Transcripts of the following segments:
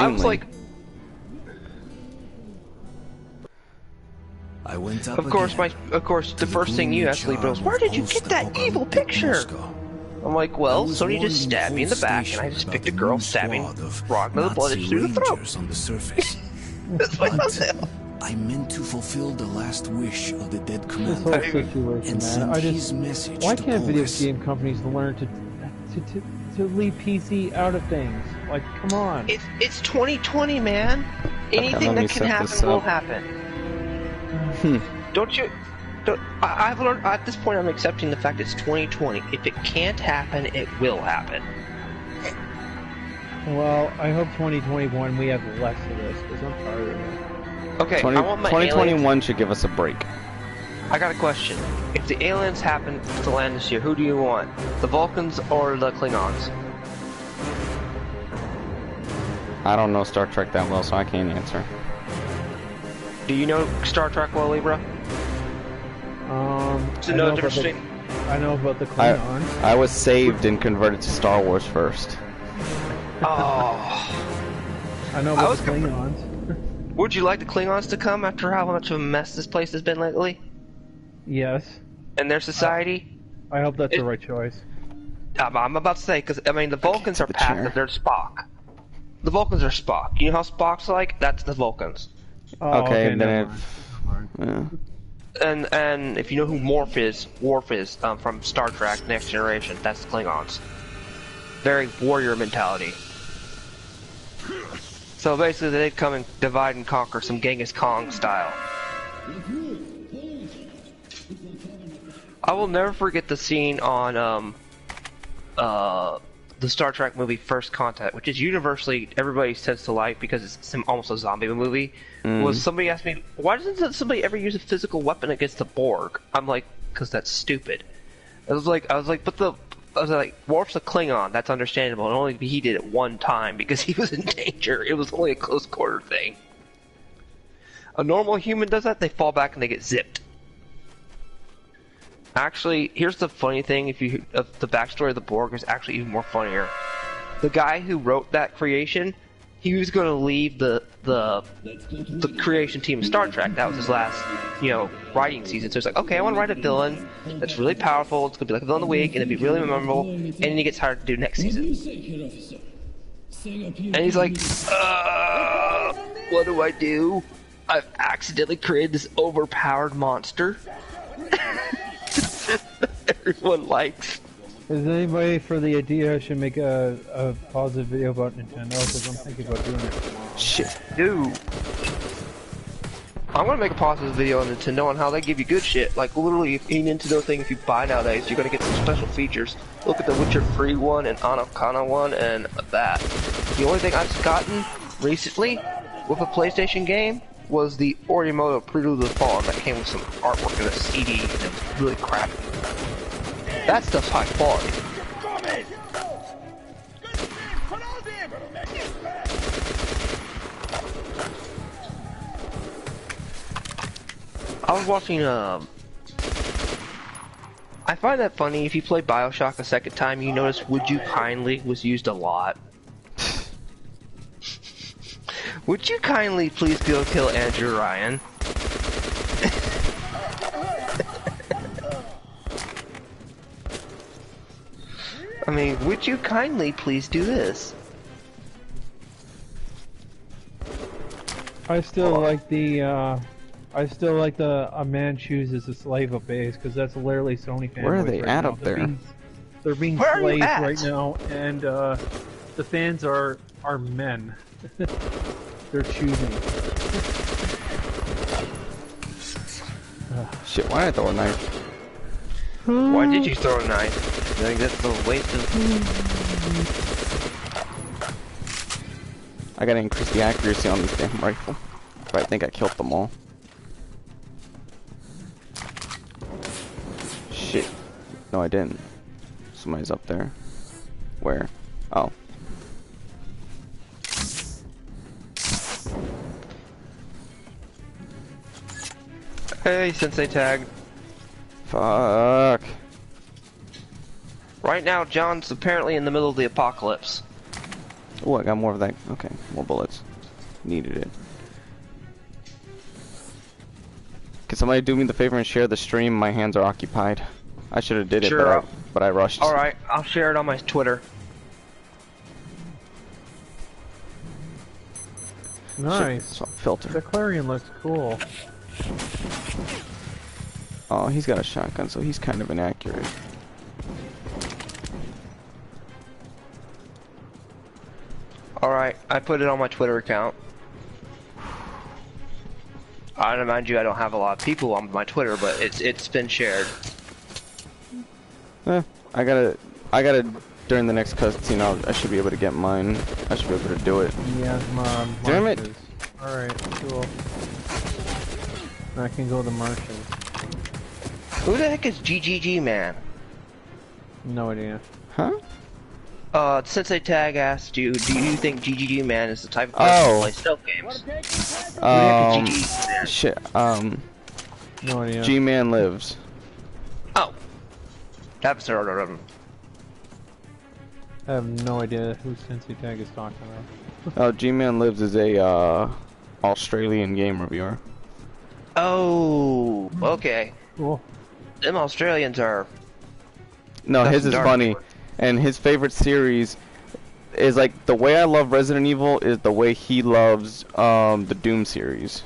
I was like, I went up of course, the first thing you asked Libra was, where did you get that evil picture? I'm like, well, Sony just stabbed me in the back, and I just picked a girl stabbing Ragnar the Blooded through the throat. On the surface. That's my thumbnail. I meant to fulfill the last wish of the dead This commander. whole situation, man. Why can't video game companies learn to leave PC out of things? Like, come on. It's 2020, man. Anything that can happen will happen. I've learned at this point. I'm accepting the fact it's 2020. If it can't happen, it will happen. Well, I hope 2021 we have less of this because I'm tired of it. Okay, 2021 should give us a break. I got a question. If the aliens happen to land this year, who do you want? The Vulcans or the Klingons? I don't know Star Trek that well, so I can't answer. Do you know Star Trek well, Libra? I know about the Klingons. I was saved and converted to Star Wars first. Oh. I know about the Klingons. Would you like the Klingons to come after how much of a mess this place has been lately? Yes. And their society? I hope that's the right choice. I'm about to say, because, I mean, the Vulcans are passive, they're Spock. The Vulcans are Spock. You know how Spock's like? That's the Vulcans. Oh, okay, then yeah. And if you know who Worf is from Star Trek Next Generation, that's the Klingons. Very warrior mentality. So basically, they come and divide and conquer, some Genghis Khan style. I will never forget the scene on the Star Trek movie First Contact, which is universally everybody tends to like because it's almost a zombie movie. Was somebody asked me, why doesn't somebody ever use a physical weapon against the Borg? I'm like, because that's stupid. I was like, Worf's a Klingon, that's understandable, and only he did it one time because he was in danger. It was only a close quarter thing. A normal human does that, they fall back and they get zipped. Actually, here's the funny thing, the backstory of the Borg is actually even more funnier. The guy who wrote that creation, he was going to leave the creation team of Star Trek. That was his last, writing season. So he's like, okay, I want to write a villain that's really powerful. It's going to be like a villain of the week, and it'll be really memorable. And then he gets hired to do next season. And he's like, what do I do? I've accidentally created this overpowered monster. Everyone likes. Is anybody for the idea I should make a positive video about Nintendo? Because I'm thinking about doing it tomorrow. Shit, dude. I'm gonna make a positive video on Nintendo on how they give you good shit. Like, literally, any Nintendo thing, if you buy nowadays, you're gonna get some special features. Look at the Witcher 3 one, and Anokana one, and that. The only thing I've gotten recently with a PlayStation game was the Orimoto Prelude to the Fall that came with some artwork in a CD, and it was really crappy. That stuff's high quality. I was watching, I find that funny, if you play BioShock a second time, you notice Would You Kindly was used a lot. Would you kindly please go kill Andrew Ryan? I mean, would you kindly please do this? I still like the a man chooses a slave obeys because that's literally Sony fanboys. Where are they right at now. up there? They're being slaves right now, and the fans are men. They're choosing. Shit, why did I throw a knife? Why did you throw a knife? I think that's the waste of... I gotta increase the accuracy on this damn rifle. But I think I killed them all. Shit. No, I didn't. Somebody's up there. Where? Oh. Hey, Sensei Tag. Fuck. Right now, John's apparently in the middle of the apocalypse. Oh, I got more of that. Okay, more bullets. Needed it. Can somebody do me the favor and share the stream? My hands are occupied. I should have did it, Sure. but I rushed. Alright, I'll share it on my Twitter. Nice. Filter. The Clarion looks cool. Oh, he's got a shotgun, so he's kind of inaccurate. Alright, I put it on my Twitter account. I remind you, I don't have a lot of people on my Twitter, but it's been shared. I gotta during the next cutscene. I should be able to get mine. I should be able to do it. Yeah, Mom. Damn it! Alright, cool. I can go to marshes. Who the heck is GGG Man? No idea. Huh? Sensei Tag asked you, do you think GGG Man is the type of person to play stealth games? Who the heck is GGG Man? Shit. No idea. G-Man Lives. Oh. That's heard of him. I have no idea who Sensei Tag is talking about. Oh, G-Man Lives is a Australian game reviewer. Oh, okay. Cool. Them Australians are... No, his is funny, and his favorite series is like the way I love Resident Evil is the way he loves the Doom series.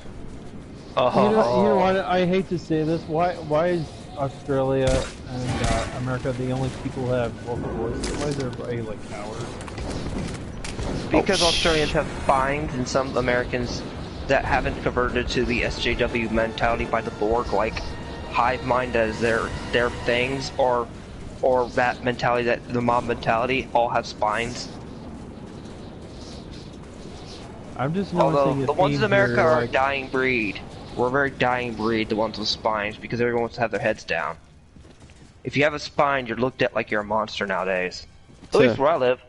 Oh. You know what? I hate to say this. Why is Australia and America the only people who have local voices? Why is everybody like cowards? Because Australians have spines and some Americans that haven't converted to the SJW mentality by the Borg, like hive mind as their things, or that mentality, that the mob mentality, all have spines. I'm just noticing. Although the ones in America here, are like, a dying breed. We're a very dying breed, the ones with spines, because everyone wants to have their heads down. If you have a spine, you're looked at like you're a monster nowadays. At least where I live.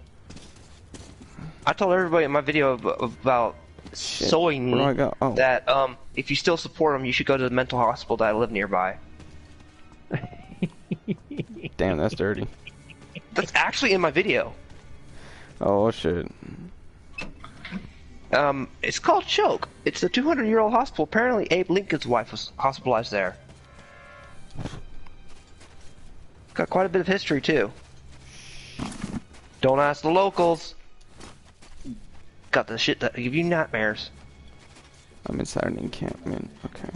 I told everybody in my video about Soy that if you still support them, you should go to the mental hospital that I live nearby. Damn, that's dirty. That's actually in my video. Oh shit. It's called Choke. It's a 200-year-old hospital. Apparently, Abe Lincoln's wife was hospitalized there. Got quite a bit of history too. Don't ask the locals. Got the shit that give you nightmares. I'm inside an encampment. Okay.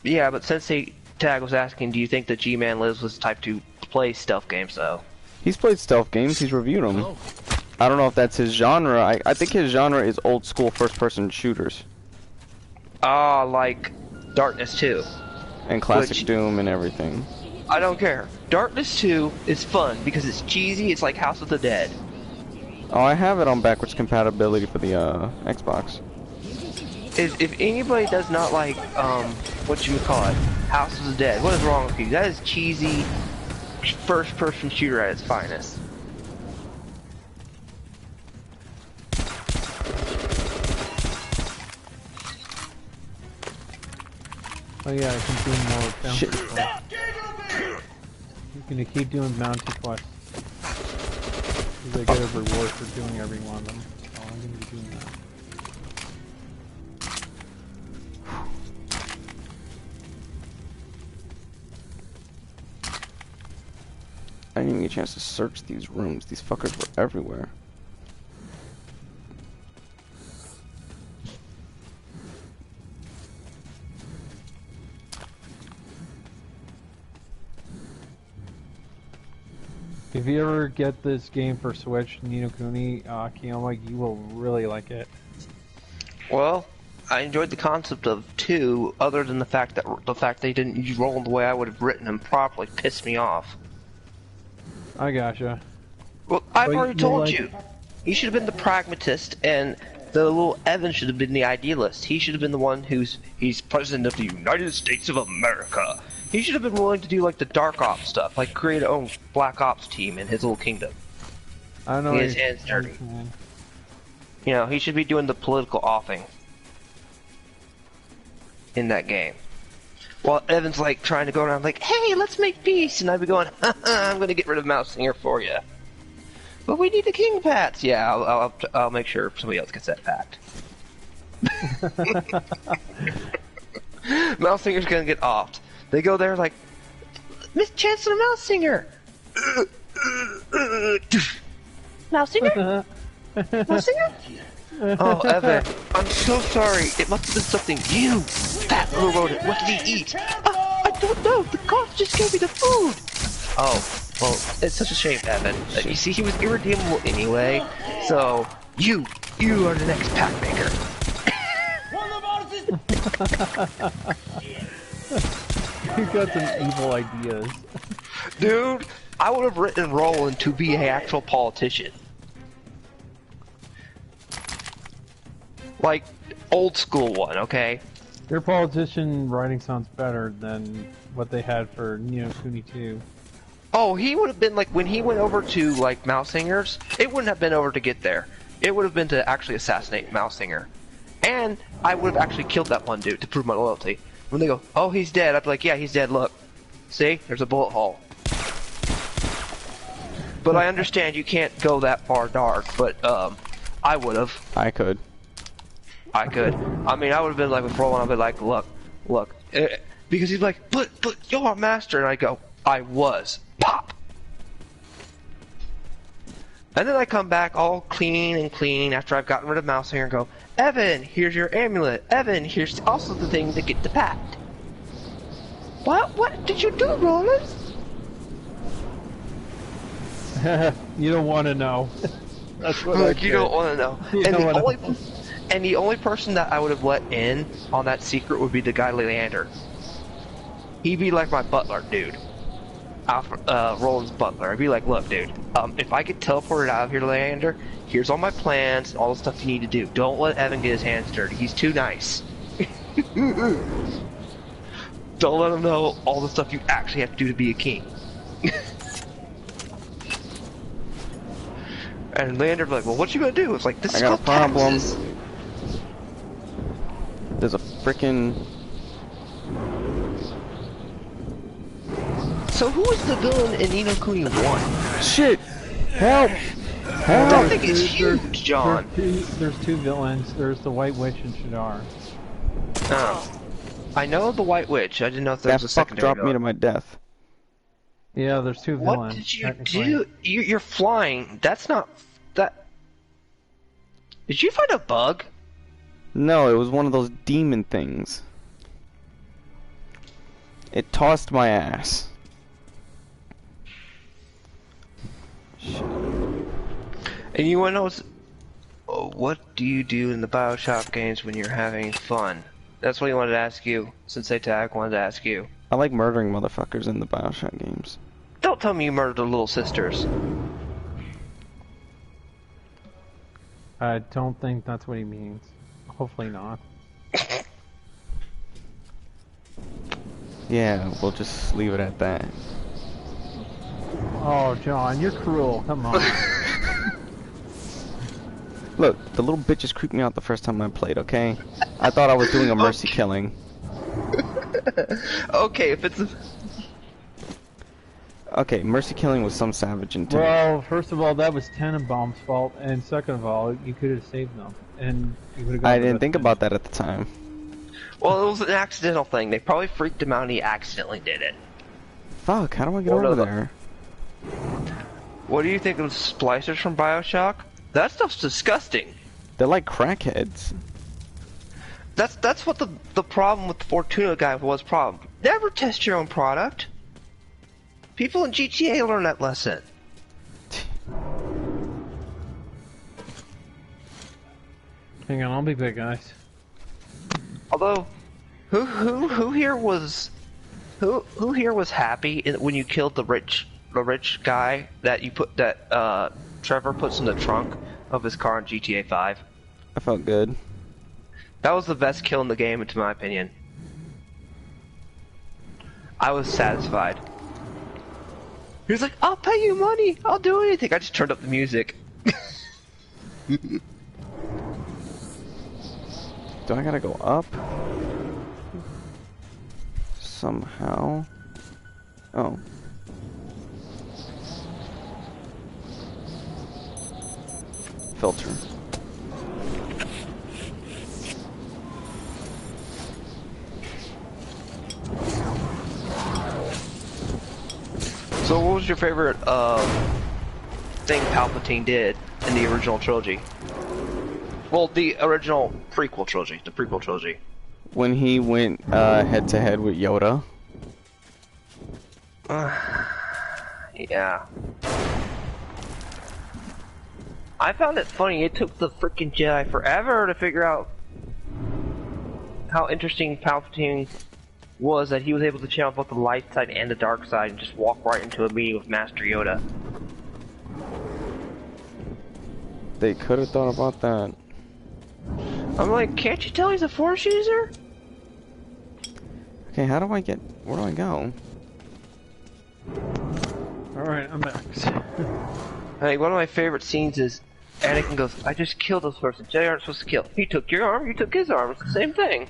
Yeah, but Sensei Tag was asking, do you think that G-Man Lives was the type to play stealth games though? He's played stealth games. He's reviewed them. Oh. I don't know if that's his genre. I think his genre is old school first-person shooters. Ah, like Darkness 2. And classic Doom and everything. I don't care. Darkness 2 is fun because it's cheesy. It's like House of the Dead. Oh, I have it on backwards compatibility for the Xbox. If anybody does not like whatchamacallit, House of the Dead, what is wrong with you? That is cheesy first-person shooter at its finest. Oh yeah, I can do more bounty quests. I'm gonna keep doing bounty quests. Because I get a reward for doing every one of them. So I'm gonna be doing that. I didn't even get a chance to search these rooms. These fuckers were everywhere. If you ever get this game for Switch, Ni no Kuni, Kioma, you will really like it. Well, I enjoyed the concept of 2, other than the fact that they didn't use roll the way I would have written them properly pissed me off. I gotcha. Well, I've already told you. He should have been the pragmatist, and the little Evan should have been the idealist. He should have been the one he's president of the United States of America. He should have been willing to do like the dark ops stuff, like create his own black ops team in his little kingdom. I don't know. His hands dirty. You know, he should be doing the political offing in that game. While Evan's like trying to go around like, hey, let's make peace, and I'd be going, I'm gonna get rid of Mousesinger for you. But we need the king pats. Yeah, I'll make sure somebody else gets that pact. Mousesinger's gonna get offed. They go there like, Miss Chancellor Mousesinger. Mousesinger? Mousesinger? Oh, Evan, I'm so sorry. It must have been something you, fat little rodent. What did he eat? I don't know. The cough just gave me the food. Oh, well, it's such a shame, Evan. You see, he was irredeemable anyway. So, you are the next pack maker. You got some evil ideas. Dude, I would have written Roland to be an actual politician. Like, old school one, okay? Your politician writing sounds better than what they had for Ni no Kuni 2. Oh, he would have been like, when he went over to, like, Mousesingers, it wouldn't have been over to get there. It would have been to actually assassinate Mousesinger. And I would have actually killed that one dude to prove my loyalty. When they go, oh, he's dead, I'd be like, yeah, he's dead, look. See? There's a bullet hole. But I understand you can't go that far dark, but, I would have. I could. I could. I mean, I would have been like with Roland, I'd be like, look. Because he'd be like, but you're our master, and I go, I was. Pop! And then I come back all clean after I've gotten rid of Mousesinger and go, Evan, here's your amulet. Evan, here's also the thing to get the pact. What did you do, Roland? You don't want to know. That's what Look, you don't want to know. You And the only person that I would have let in on that secret would be the guy Leander. He'd be like my butler, dude. Roland's butler. I'd be like, look, dude, if I get teleported out of here, Leander, here's all my plans, all the stuff you need to do. Don't let Evan get his hands dirty. He's too nice. Don't let him know all the stuff you actually have to do to be a king. And Leander would be like, well, what you gonna do? It's like, this is called taxes. There's a frickin'... So who is the villain in Ni no Kuni 1? Shit! Help! Help! That thing is huge, John. There's two villains. There's the White Witch and Shadar. Oh. I know the White Witch. I didn't know if there was a That fuck secondary dropped villain. me to my death. Yeah, there's two villains. What did you do? You're flying. That's not... That... Did you find a bug? No, it was one of those demon things. It tossed my ass. Shit. And you wanna know what do you do in the Bioshock games when you're having fun? That's what he wanted to ask you. Sensei Tag wanted to ask you. I like murdering motherfuckers in the Bioshock games. Don't tell me you murdered the little sisters. I don't think that's what he means. Hopefully not. Yeah, we'll just leave it at that. Oh, John, you're cruel. Come on. Look, the little bitches creeped me out the first time I played, okay? I thought I was doing a mercy killing. Okay, if it's... Okay, mercy killing was some savage intent. Well, first of all, that was Tenenbaum's fault, and second of all, you could have saved them, and you would have. I didn't think about that at the time. Well, it was an accidental thing. They probably freaked him out and he accidentally did it. Fuck, how do I get Or over no, there? What do you think of the splicers from Bioshock? That stuff's disgusting. They're like crackheads. That's what the problem with the Fortuna guy was. Problem. Never test your own product. People in GTA learn that lesson. Hang on, I'll be back, guys. Although, who here was happy when you killed the rich guy that you put that Trevor puts in the trunk of his car in GTA 5? I felt good. That was the best kill in the game, in my opinion. I was satisfied. He was like, I'll pay you money, I'll do anything. I just turned up the music. Do I gotta go up? somehow. Oh. Filter. So what was your favorite thing Palpatine did in the original trilogy? Well, the original prequel trilogy, the prequel trilogy. When he went head to head with Yoda. Yeah. I found it funny, it took the freaking Jedi forever to figure out how interesting Palpatine was, that he was able to channel both the light side and the dark side and just walk right into a meeting with Master Yoda. They could have thought about that. I'm like, can't you tell he's a Force user? Okay, how do I get... where do I go? Alright, I'm back. Like, one of my favorite scenes is Anakin goes, I just killed this person. Jedi aren't supposed to kill. He took your arm, you took his arm. It's the same thing.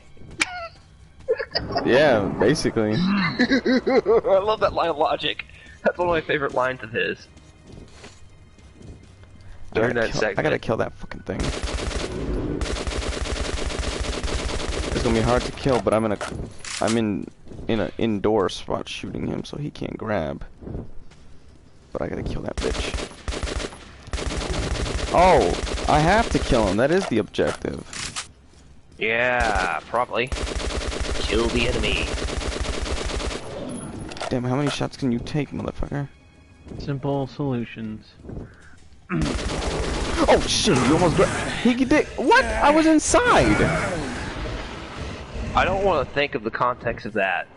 Yeah, basically. I love that line of logic. That's one of my favorite lines of his. During that segment. I gotta kill that fucking thing. It's gonna be hard to kill, but I'm in an indoor spot shooting him, so he can't grab. But I gotta kill that bitch. Oh, I have to kill him. That is the objective. Yeah, probably. Kill the enemy. Damn, how many shots can you take, motherfucker? Simple solutions. Oh shit, you almost he did. What? I was inside! I don't want to think of the context of that.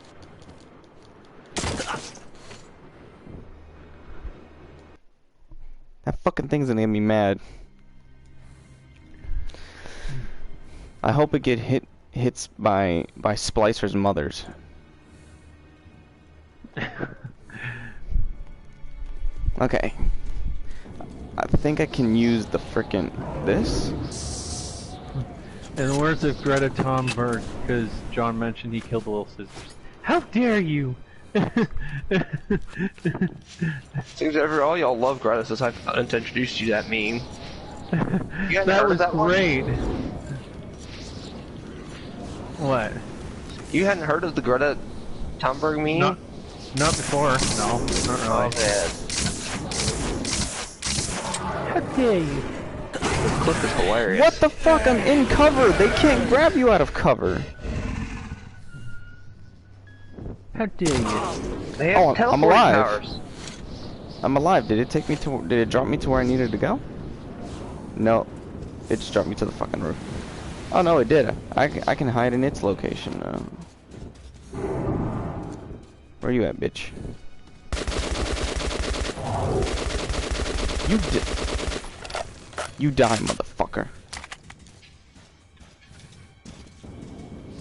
That fucking thing's gonna get me mad. I hope it hits by Splicer's mothers. Okay. I think I can use the frickin' this. In the words of Greta Thunberg, because John mentioned he killed the little sisters. How dare you! Seems all y'all love Greta since I've introduced you to that meme. You that was that great. What? You hadn't heard of the Greta Thunberg meme? Not before. No, not really. Oh man. How dare you? This clip is hilarious. What the fuck? I'm in cover! They can't grab you out of cover! How dare you? They have I'm alive. Powers. I'm alive. Did it take me to... did it drop me to where I needed to go? No. It just dropped me to the fucking roof. Oh no, it did. I can hide in its location now. Where you at, bitch? You die, motherfucker.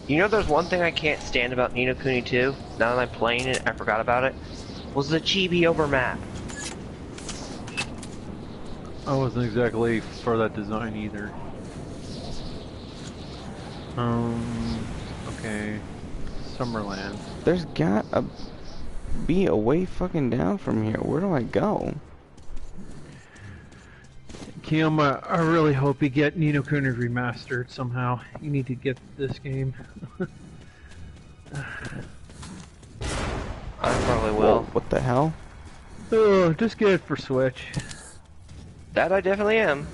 You know there's one thing I can't stand about Ni no Kuni 2, now that I'm playing it, I forgot about it, was the chibi over map. I wasn't exactly for that design either. Okay. Summerland. There's gotta be a way fucking down from here. Where do I go? Kiyama, I really hope you get Ni no Kuni remastered somehow. You need to get this game. I probably will. Whoa, what the hell? Oh, just get it for Switch. That I definitely am.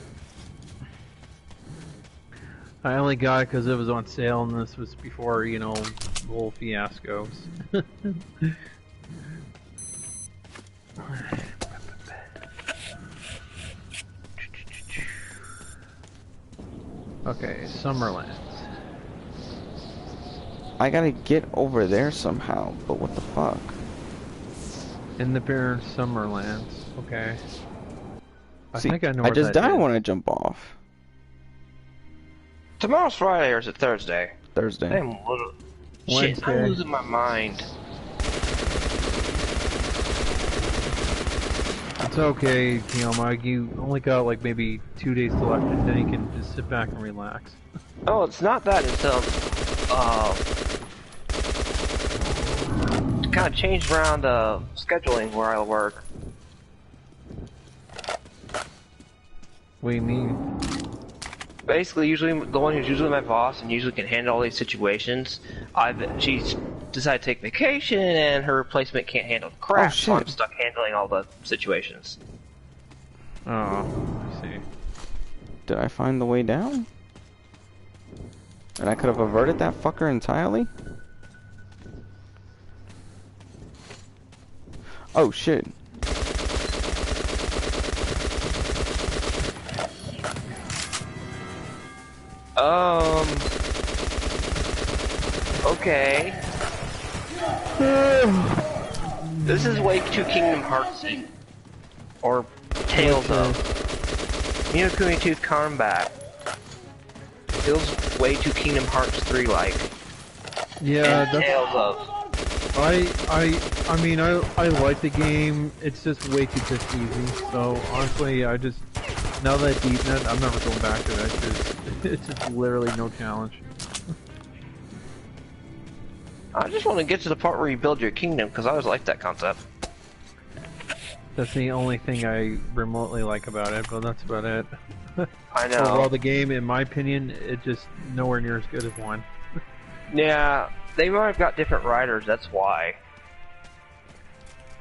I only got it because it was on sale, and this was before, you know, the whole fiascos. Okay, Summerland. I gotta get over there somehow, but what the fuck? In the Bare Summerlands. Okay. I See, think I know I where just that died is. when I jump off. Tomorrow's Friday or is it Thursday? Thursday. I'm little... Shit, Wednesday. I'm losing my mind. It's okay, Kiyama. You only got like maybe 2 days left, and then you can just sit back and relax. Oh, it's not that, it's kind of changed around scheduling where I work. What do you mean? Basically, usually the one who's usually my boss and usually can handle all these situations, she's decided to take vacation and her replacement can't handle the crap, so I'm stuck handling all the situations. Oh, I see. Did I find the way down? And I could have averted that fucker entirely? Oh shit. Okay. This is way too Kingdom Heartsy. Or Tales of. Ni no Kuni 2 Combat. Feels way too Kingdom Hearts 3 like. Yeah, and Tales of. I mean, I like the game. It's just way too piss easy. So honestly, now that I've beaten it, I'm never going back to it. It's just literally no challenge. I just want to get to the part where you build your kingdom, because I always liked that concept. That's the only thing I remotely like about it, but that's about it. I know. Overall, the game, in my opinion, it's just nowhere near as good as one. Yeah, they might have got different writers, that's why.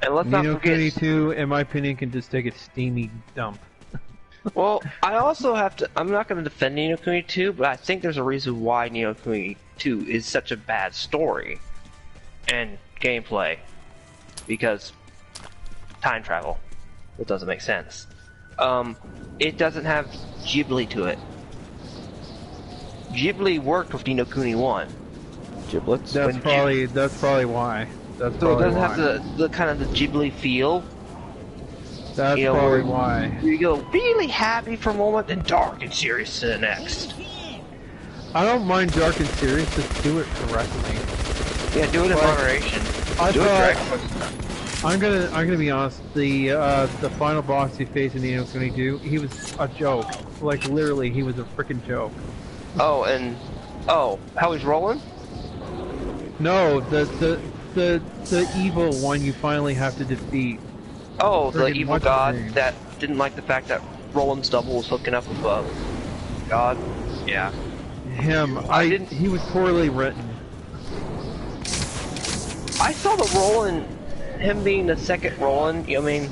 And let's not forget... Ni no Kuni 2, in my opinion, can just take a steamy dump. Well, I also have to... I'm not going to defend Ni no Kuni 2, but I think there's a reason why Ni no Kuni 2 is such a bad story and gameplay. Because time travel. It doesn't make sense. It doesn't have Ghibli to it. Ghibli worked with Ni no Kuni 1. Giblets? That's probably why. So it doesn't have the kind of the Ghibli feel. That's probably why. You go really happy for a moment and dark and serious to the next. I don't mind dark and serious, just do it correctly. Yeah, do it in moderation. I'm gonna be honest. The final boss you face in Ni no Kuni 2, he was a joke. Like literally, he was a freaking joke. Oh, how he's rolling? No, the evil one you finally have to defeat. Oh, the evil god that didn't like the fact that Roland's double was hooking up with God. Yeah. Him. He was poorly written. I saw the Roland, him being the second Roland, I mean,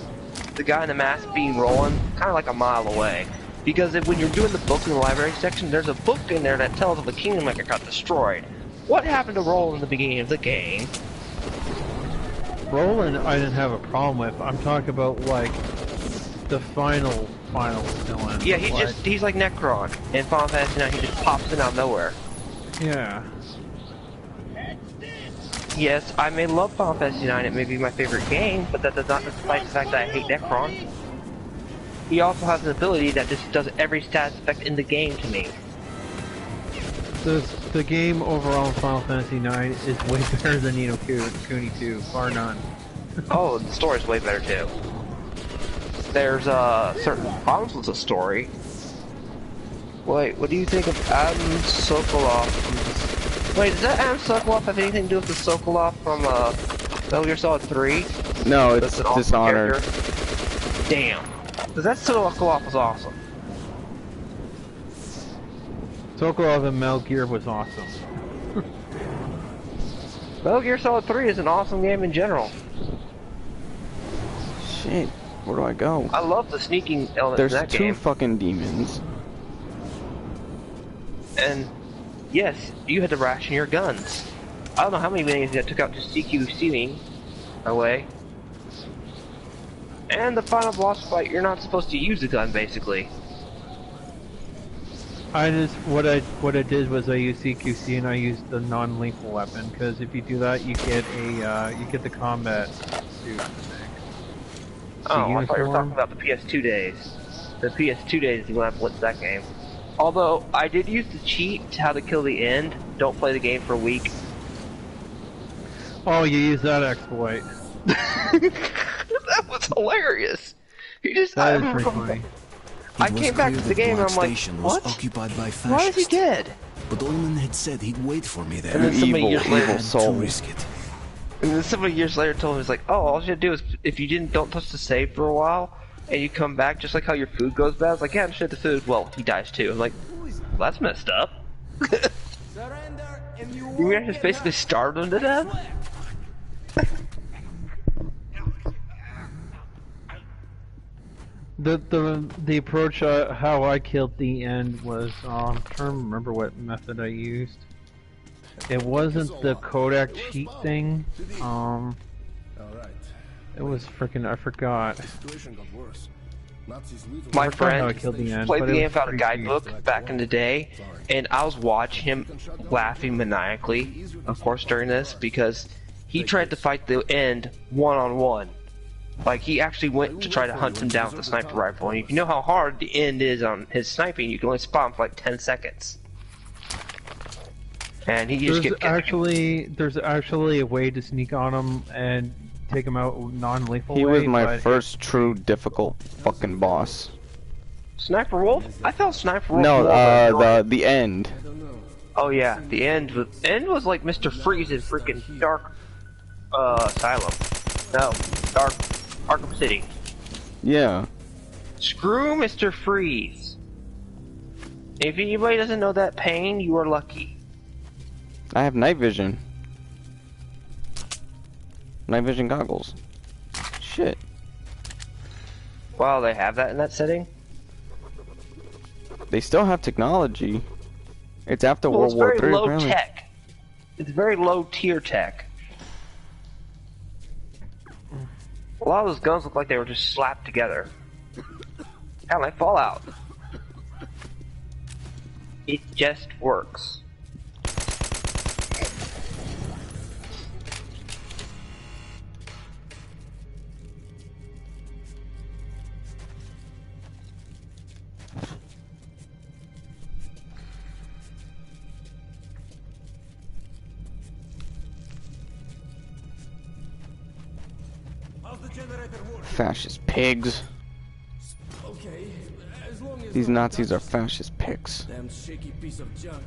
the guy in the mask being Roland, kind of like a mile away. Because when you're doing the book in the library section, there's a book in there that tells of a kingdom that got destroyed. What happened to Roland in the beginning of the game? Roland, I didn't have a problem with. I'm talking about like the final villain. Yeah, he's like Necron in Final Fantasy IX. He just pops in out of nowhere. Yeah. Yes, I may love Final Fantasy IX. It may be my favorite game, but that does not despite the fact that I hate Necron. He also has an ability that just does every status effect in the game to me. The game overall in Final Fantasy IX is way better than Ni no Kuni 2, bar none. Oh, the story's way better too. There's certain problems with the story. Wait, what do you think of Adam Sokolov? Wait, does that Adam Sokolov have anything to do with the Sokolov from Metal Gear Solid 3? No, it's Dishonored. Damn. Because that Sokolov was awesome. Sokolov in Metal Gear was awesome. Metal Gear Solid 3 is an awesome game in general. Shit, where do I go? I love the sneaking element in that game. There's two fucking demons. And, yes, you had to ration your guns. I don't know how many minis I took out just CQ stealing away. And the final boss fight, you're not supposed to use the gun, basically. What I did was I used CQC and I used the non-lethal weapon, because if you do that, you get the combat suit. Oh, I thought you were talking about the PS2 days. The PS2 days is when I blitzed that game. Although, I did use the cheat, how to kill the end. Don't play the game for a week. Oh, you used that exploit. That was hilarious. He just... That is pretty funny. I came back to the game and I'm like, what? Why is he dead? But Ullman had said he'd wait for me there. And then somebody years later soul. To risk it. And then somebody years later told him, he's like, oh, all you have to do is, if you don't touch the save for a while, and you come back just like how your food goes bad, I was like, yeah, I just hit the food. Well, he dies too. I'm like, well, that's messed up. You just basically starved him to death? The approach how I killed the end was I'm trying to remember what method I used. It wasn't the Kodak cheat thing. It was freaking I forgot. My friend played the game without a guidebook back in the day, and I was watching him laughing maniacally, of course, during this, because he tried to fight the end one-on-one. Like, he actually went to try to hunt him down with a sniper rifle, and if you know how hard the end is on his sniping, you can only spot him for like 10 seconds. And he just there's actually a way to sneak on him and take him out non-lethal. He was my first true difficult fucking boss. Sniper Wolf? I felt Sniper Wolf. No, the end. Oh yeah, the end was like Mr. Freeze in freaking Dark Asylum. No, Dark Arkham City. Yeah. Screw Mr. Freeze. If anybody doesn't know that pain, you are lucky. I have night vision. Night vision goggles. Shit. Wow, they have that in that setting? They still have technology. It's after World War III. It's very low apparently. tech. It's very low tier tech. A lot of those guns look like they were just slapped together. Kind of like Fallout. It just works. Fascist pigs. Okay, as long as These Nazis are fascist pigs. damn shaky piece of junk.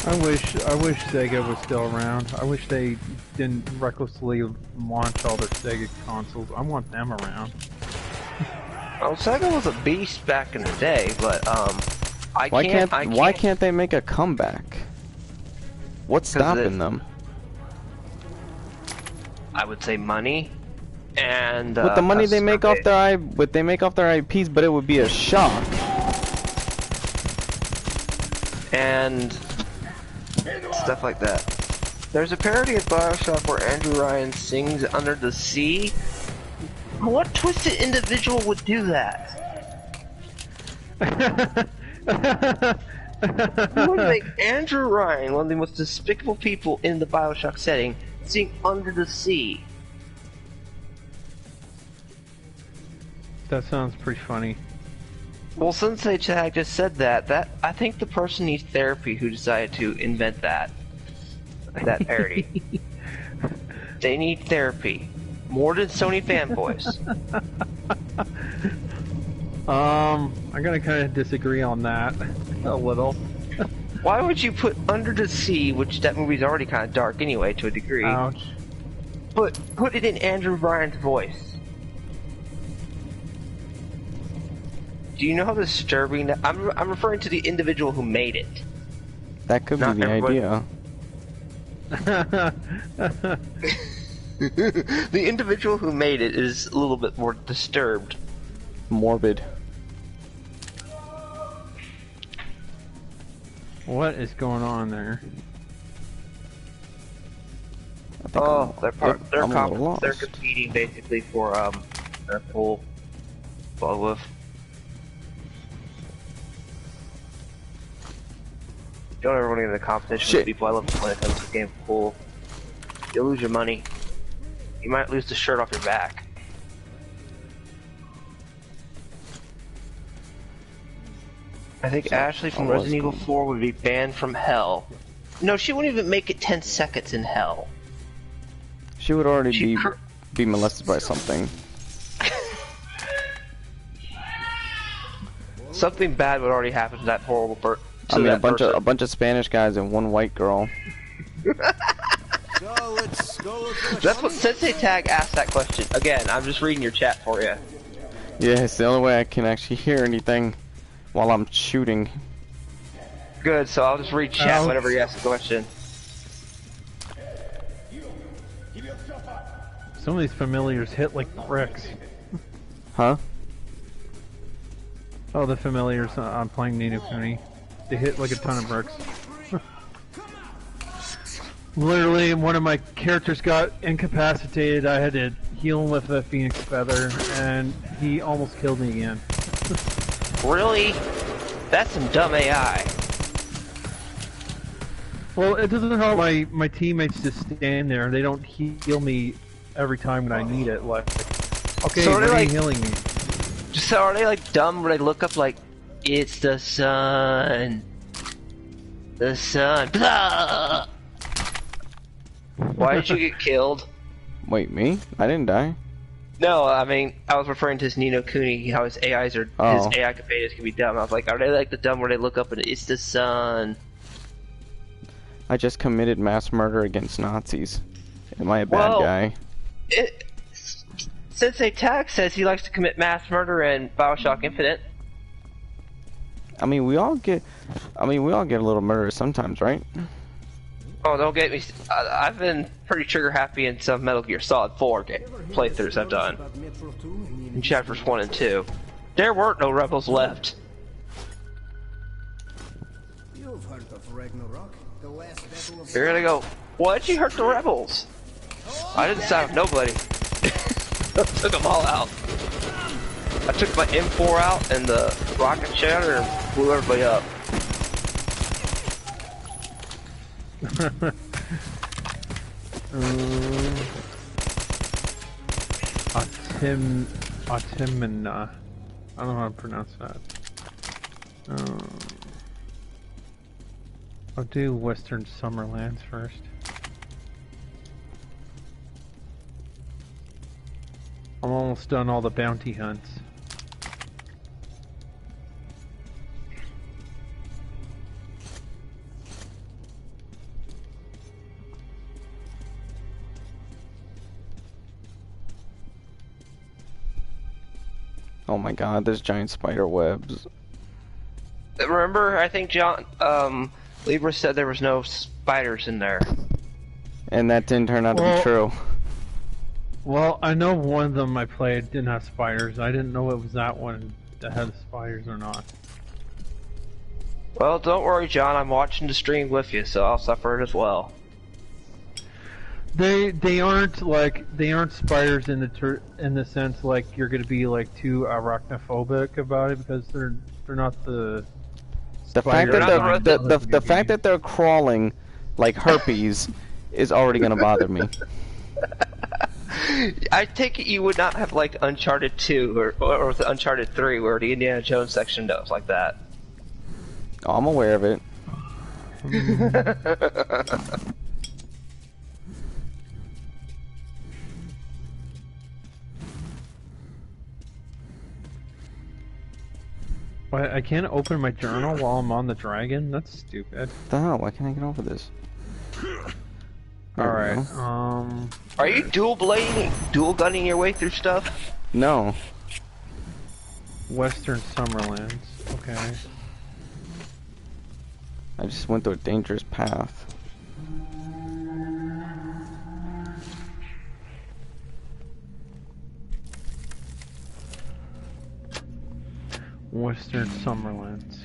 I wish Sega was still around. I wish they didn't recklessly launch all their Sega consoles. I want them around. Well, Sega was a beast back in the day, but Why can't they make a comeback? What's stopping them? I would say money, and With the money they make off customer their IPs, but it would be a shock. and stuff like that. There's a parody of BioShock where Andrew Ryan sings "Under the Sea." What twisted individual would do that? You would make Andrew Ryan, one of the most despicable people in the BioShock setting, sing "Under the Sea." That sounds pretty funny. Well, Sensei Chag just said that I think the person needs therapy who decided to invent that parody. They need therapy. More than Sony fanboys. I'm gonna kind of disagree on that a little. Why would you put Under the Sea, which that movie's already kind of dark anyway to a degree, Ouch. put it in Andrew Ryan's voice? Do you know how disturbing that? I'm referring to the individual who made it. That could be Not the everybody- idea. The individual who made it is a little bit more disturbed. Morbid. What is going on there? Oh, they're I'm a little lost. they're competing basically for their full Bloodwolf. Don't ever want to get in the competition Shit. with people. I love to play this game full. You'll lose your money. You might lose the shirt off your back. I think Ashley from Oh, Resident Evil that's 4 would be banned from hell. No, she wouldn't even make it 10 seconds in hell. She would already She be molested by something. Something bad would already happen to that horrible person. I mean, a bunch of Spanish guys and one white girl. So let's go look for the That's what Sensei Tag asked that question. Again, I'm just reading your chat for you. Yeah, it's the only way I can actually hear anything while I'm shooting. Good, so I'll just read chat whenever you ask a question. Some of these familiars hit like bricks. Huh? Oh, the familiars I'm playing Ni no Kuni. They hit like a ton of bricks. Literally, one of my characters got incapacitated. I had to heal him with a Phoenix Feather, and he almost killed me again. Really? That's some dumb AI. Well, it doesn't help my teammates just stand there. They don't heal me every time when I need it. Like, okay, So are why they are you like- healing me? So are they like dumb where they look up like, it's the sun. The sun. Blah! Why did you get killed? Wait, me? I didn't die. No, I mean, I was referring to his Ni no Kuni, how his AIs are, Oh. his AI companions can be dumb. I was like, are they like the dumb where they look up and it's the sun? I just committed mass murder against Nazis. Am I a bad Well- guy? Sensei Tag says he likes to commit mass murder in Bioshock Infinite. I mean, we all get a little murderous sometimes, right? Oh, don't get me. I've been pretty trigger happy in some Metal Gear Solid 4 playthroughs I've done. In chapters 1 and 2. There weren't no rebels left. You've heard of Ragnarok, the last battle of You're gonna go, why'd you hurt the rebels? I didn't stop nobody. Took them all out. I took my M4 out and the rocket shatter and blew everybody up. Atimina. I don't know how to pronounce that. I'll do Western Summerlands first. I'm almost done all the bounty hunts. Oh my god, there's giant spider webs. Remember, I think John, Libra said there was no spiders in there. And that didn't turn out to be Well- true. Well, I know one of them I played didn't have spiders. I didn't know it was that one that had spiders or not. Well, don't worry, John. I'm watching the stream with you, so I'll suffer it as well. They aren't spiders in the sense like you're gonna be like too arachnophobic about it because they're not the The fact that Spider- the fact that they're crawling like herpes is already gonna bother me. I take it you would not have liked Uncharted 2 or Uncharted 3 where the Indiana Jones section does like that. Oh, I'm aware of it. Why, I can't open my journal while I'm on the dragon? That's stupid. What the hell? Why can't I get over this? There we Alright, go. Are you dual gunning your way through stuff? No. Western Summerlands. Okay. I just went through a dangerous path. Western Summerlands.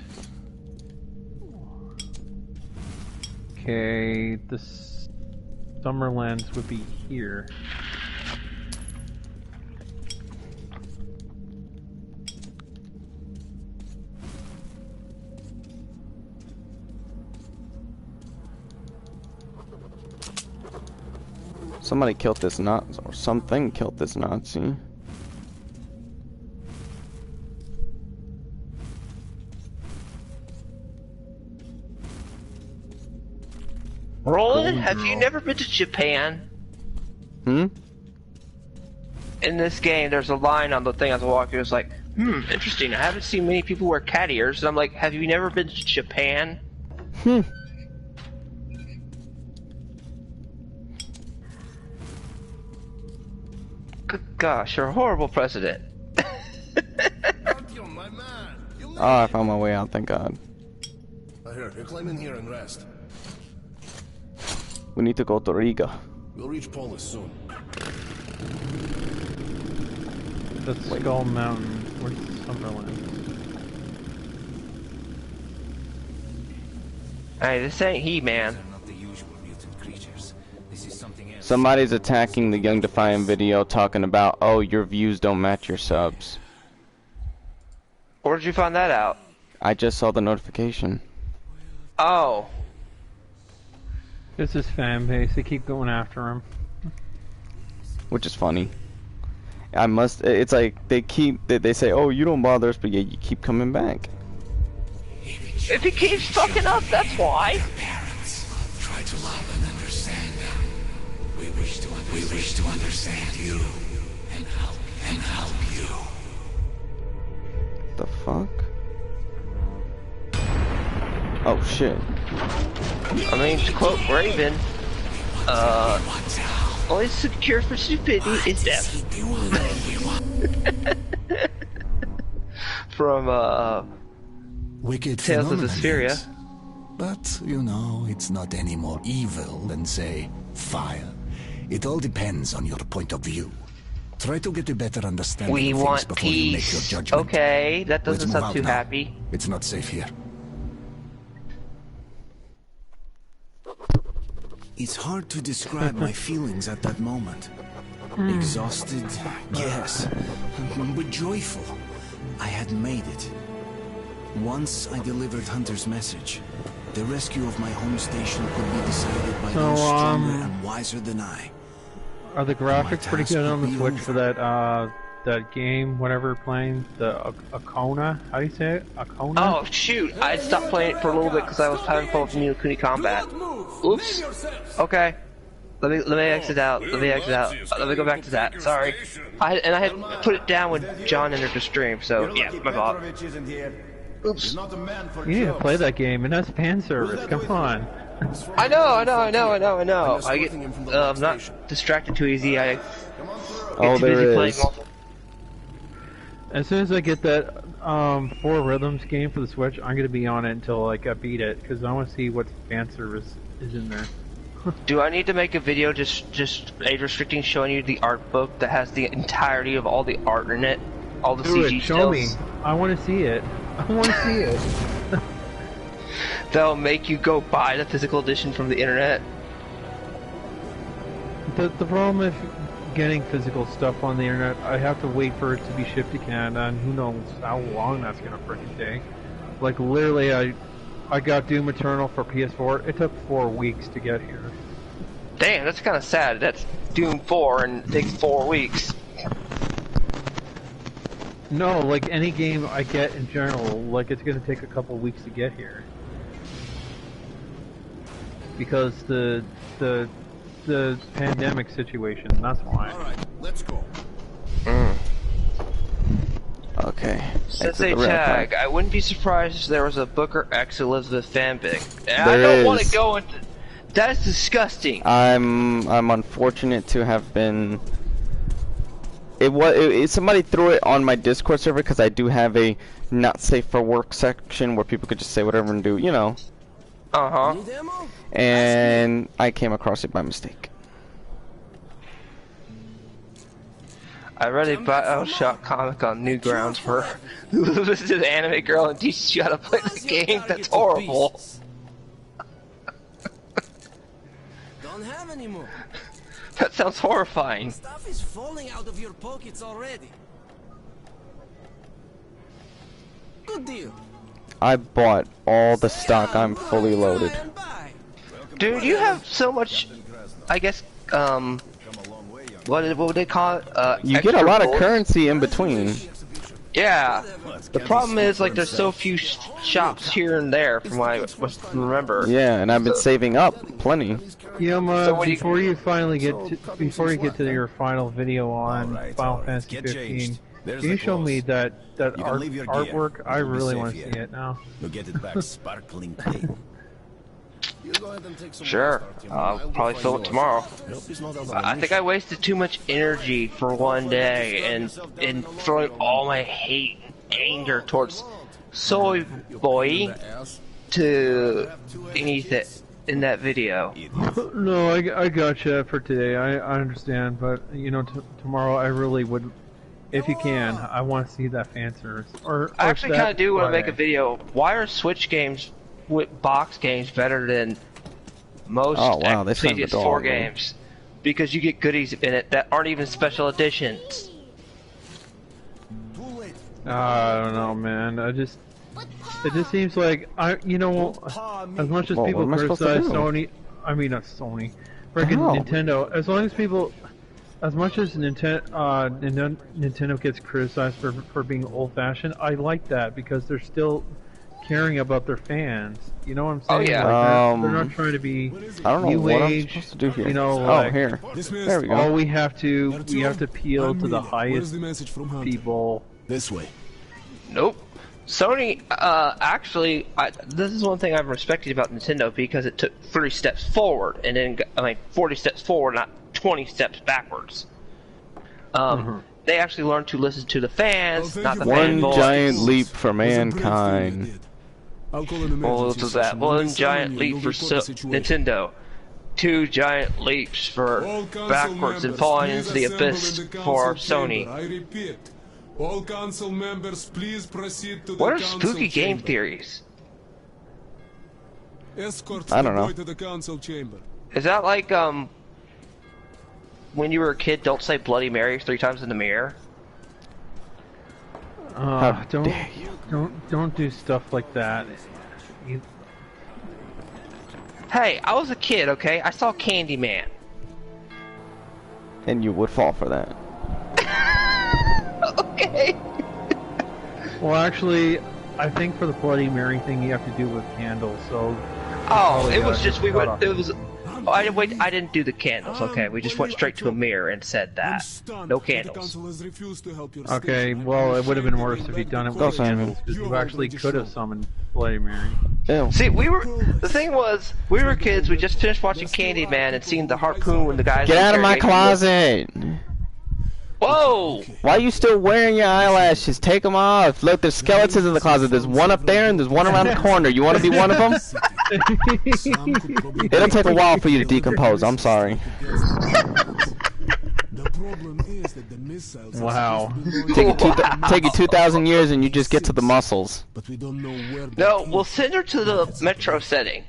Okay, the Summerlands would be here. Somebody killed this Nazi, or something killed this Nazi. Roland, have you never been to Japan? Hmm? In this game, there's a line on the thing as I walk through. It's like, Interesting. I haven't seen many people wear cat ears, and I'm like, have you never been to Japan? Good gosh, you're a horrible president. Oh, I found my way out, thank God. Here, you climb in here and rest. We need to go to Riga. We'll reach Polis soon. That's Skull Mountain. Where's Summerland? Hey, this ain't He-Man. Somebody's attacking the Young Defiant video talking about, oh, your views don't match your subs. Where did you find that out? I just saw the notification. Oh. It's his fan base. They keep going after him. Which is funny. It's like, they say, oh, you don't bother us, but yeah, you keep coming back. If he keeps fucking up, that's why. Parents, try to love and understand them. We wish to understand you and help you. The fuck? Oh shit. I mean, to quote Raven, only cure for stupidity is death. From, Wicked Tales of Vesperia. yes. But, you know, it's not any more evil than, say, fire. It all depends on your point of view. Try to get a better understanding We of things want before you make your peace. judgment. Okay, that doesn't Let's move sound out too now. happy. It's not safe here. It's hard to describe my feelings at that moment. Exhausted, yes, but joyful. I had made it. Once I delivered Hunter's message, the rescue of my home station could be decided by those stronger and wiser than I. Are the graphics pretty task good on the would be Switch over. for that game, whatever you're playing? The Akona? How do you say it? Akona? Oh shoot! I stopped playing it for a little bit because I was having fun with Ni no Kuni Combat. Oops. Okay. Let me exit out. Let me exit out. Let me go back to that. Sorry. I had put it down when John entered the stream. So yeah, my fault. Oops. You need to play that game. It has fan service. Come on. I know. I get I'm not distracted too easy. I Oh, get too busy there playing is. multiple. As soon as I get that Four Rhythms game for the Switch, I'm gonna be on it until like I beat it because I want to see what fan service is in there. Do I need to make a video just age restricting, showing you the art book that has the entirety of all the art in it, all the Do CG it. Show me. stills? I want to see it. I want to see it. That'll make you go buy the physical edition from the internet. The problem with getting physical stuff on the internet, I have to wait for it to be shipped to Canada, and who knows how long that's gonna freaking take. Like literally, I got Doom Eternal for PS4. It took 4 weeks to get here. Damn, that's kind of sad. That's Doom 4 and it takes 4 weeks. No, like any game I get in general, like it's gonna take a couple weeks to get here. Because the pandemic situation, that's why. Alright, let's go. Okay. Sensei Exit the rail Tag, car. I wouldn't be surprised if there was a Booker X Elizabeth fanfic. And I There don't want to is. go into... That is disgusting. I'm unfortunate to have been. Somebody threw it on my Discord server because I do have a not safe for work section where people could just say whatever and do, you know. Uh-huh. And I came across it by mistake. I read a Bioshock comic on Newgrounds for who listens to the anime girl and teaches you how to play the game. That's horrible. Don't have any more. That sounds horrifying. Stuff is falling out of your pockets already. Good deal. I bought all the stock. I'm fully loaded. Buy and buy. Dude, you have so much, I guess, what would they call it? You get a extra lot of bullets? currency in between. Yeah. The problem is, like, there's so few shops here and there, from what I remember. Yeah, and I've been saving up plenty. You know, So what do you- before you get to your final video on Final Fantasy 15, There's Can you the show me close. that You can art, leave your gear. artwork? I You'll be really safe want to here. see it now. You'll get it back sparkling clean. You go ahead and take some Sure. rest, Artyom. I'll go probably find film it yours. tomorrow. Hope he's not out on I a think I wasted too much energy for one day and throwing all my hate and anger towards Soy Boy to anything in that video. No, I gotcha for today. I understand, but you know, tomorrow I really would, if you can, I want to see that fan service. Or I actually kind of do want to make a Friday. video. Why are Switch games, with box games, better than most Oh, wow, they found the previous dog, 4 man. games? Because you get goodies in it that aren't even special editions. I don't know, man. It just seems like you know, as much as Well, people what am I supposed to criticize do? Sony, I mean not Sony, freaking How? Nintendo. As long as people, as much as Nintendo gets criticized for being old-fashioned, I like that because they're still caring about their fans. You know what I'm saying? Oh, yeah. Like, they're not trying to be I don't know new what I'm age. supposed to do here. You know, Oh, like, here. There we all go. we have to appeal to the highest message from Hunter? people. This way. Nope. Sony, actually, this is one thing I've respected about Nintendo because it took 30 steps forward and then, 40 steps forward, not 20 steps backwards. They actually learned to listen to the fans, not the One fanboys. giant leap for Was a brave thing you mankind. did. I'll call an Well, emergency to that session. When one they summon giant you, leap you'll for report the situation. Nintendo, 2 giant leaps for All council backwards and members, falling please into the assemble abyss in the for council Sony. chamber. I repeat, all council members, please proceed to the What are council spooky game chamber. theories? Escort I the don't know. boy to the council chamber. Is that like when you were a kid, don't say Bloody Mary 3 times in the mirror? How Don't dare you. don't do stuff like that. You, Hey, I was a kid, okay? I saw Candyman. And you would fall for that. Okay. well, actually, I think for the Bloody Mary thing, you have to do with candles. So. Oh, it yeah, was just we cut went. off. It was. Oh, I didn't wait. I didn't do the candles. Okay, we just went straight to a mirror and said I'm that. stunned No that the candles. council has refused to help your Okay, station. well, I'm it would have been ashamed worse to if you'd done it Go, with Simon. candles, because you actually already could have showed. summoned Bloody Mary. Ew. See, the thing was, we were kids. We just finished watching Candyman and seeing the harpoon when the guys. Get out of my interrogating closet! Whoa! Why are you still wearing your eyelashes? Take them off. Look, there's skeletons in the closet. There's one up there and there's one around the corner. You want to be one of them? Some could probably It'll take a while for you to decompose. I'm sorry. The problem is that the missiles are Wow. supposed to be launched- Take you 2,000 years and you just get to the muscles. But we don't know where they No, came we'll from. send her to the metro setting.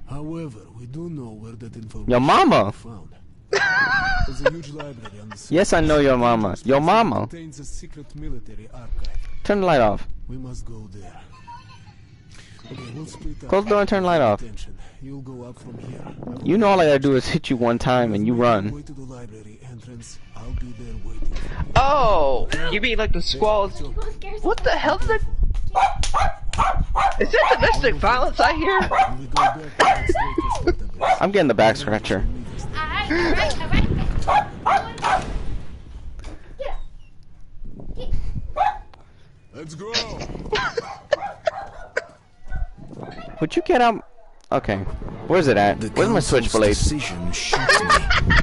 However, we do know where that information Your mama. was found. There's a huge library on the side. Yes, I know your mama. Your mama. Contains a secret military archive. Turn the light off. We must go there. Okay, we'll split up. Close the door and turn the light off. Attention. You'll go out from here. You know all I gotta do is hit you one time and you Way run. to the library entrance. I'll be there waiting for you. Oh, you mean like the squalls? What the hell did I... Is that domestic violence I hear? When we go back to that straight perspective, I'm getting the back scratcher. let's go. Would you get out? Okay. Where's it at? The Where's my council's switchblade? decision shocked me.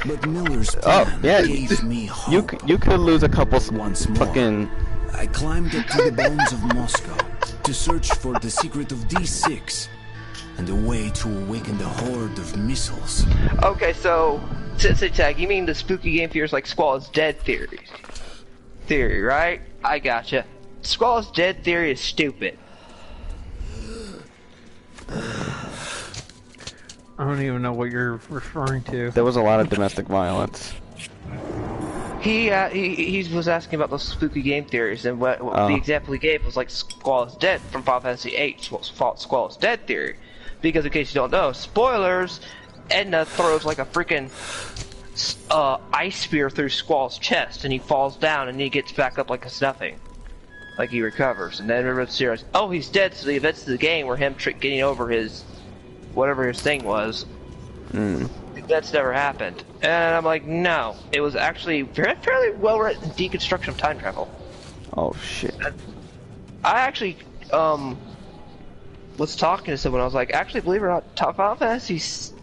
But Miller's Oh, plan yeah. gave me hope. You could lose a couple Once more. fucking. I climbed up to the bones of Moscow to search for the secret of D6 and a way to awaken the horde of missiles. Okay, so Sensei Tag, you mean the spooky game theories like Squall is dead theory, right? I gotcha. Squall is dead theory is stupid. I don't even know what you're referring to. There was a lot of domestic violence. He was asking about those spooky game theories, and what Oh. the example he gave was like Squall is dead from Final Fantasy VIII. Squall is dead theory, because in case you don't know, spoilers, Edna throws like a freaking ice spear through Squall's chest, and he falls down, and he gets back up like it's nothing, like he recovers, and then everyone's serious. Oh, he's dead. So the events of the game were him getting over his whatever his thing was. that's never happened. And I'm like, no. It was actually fairly well written deconstruction of time travel. Oh shit. I actually was talking to someone. I was like, actually, believe it or not, Final Fantasy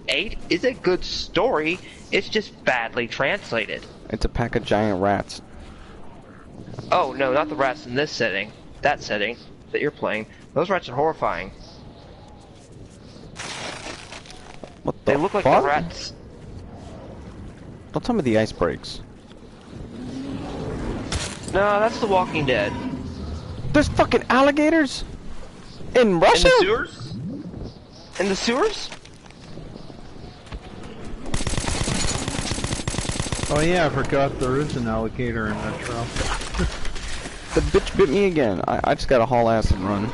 VIII is a good story. It's just badly translated. It's a pack of giant rats. Oh no, not the rats in this setting. That setting that you're playing. Those rats are horrifying. What the They look like fuck? the rats. Don't tell me the ice breaks. No, that's The Walking Dead. There's fucking alligators? In Russia? In the sewers? In the sewers? Oh yeah, I forgot there is an alligator in Metro. The bitch bit me again. I just gotta haul ass and run.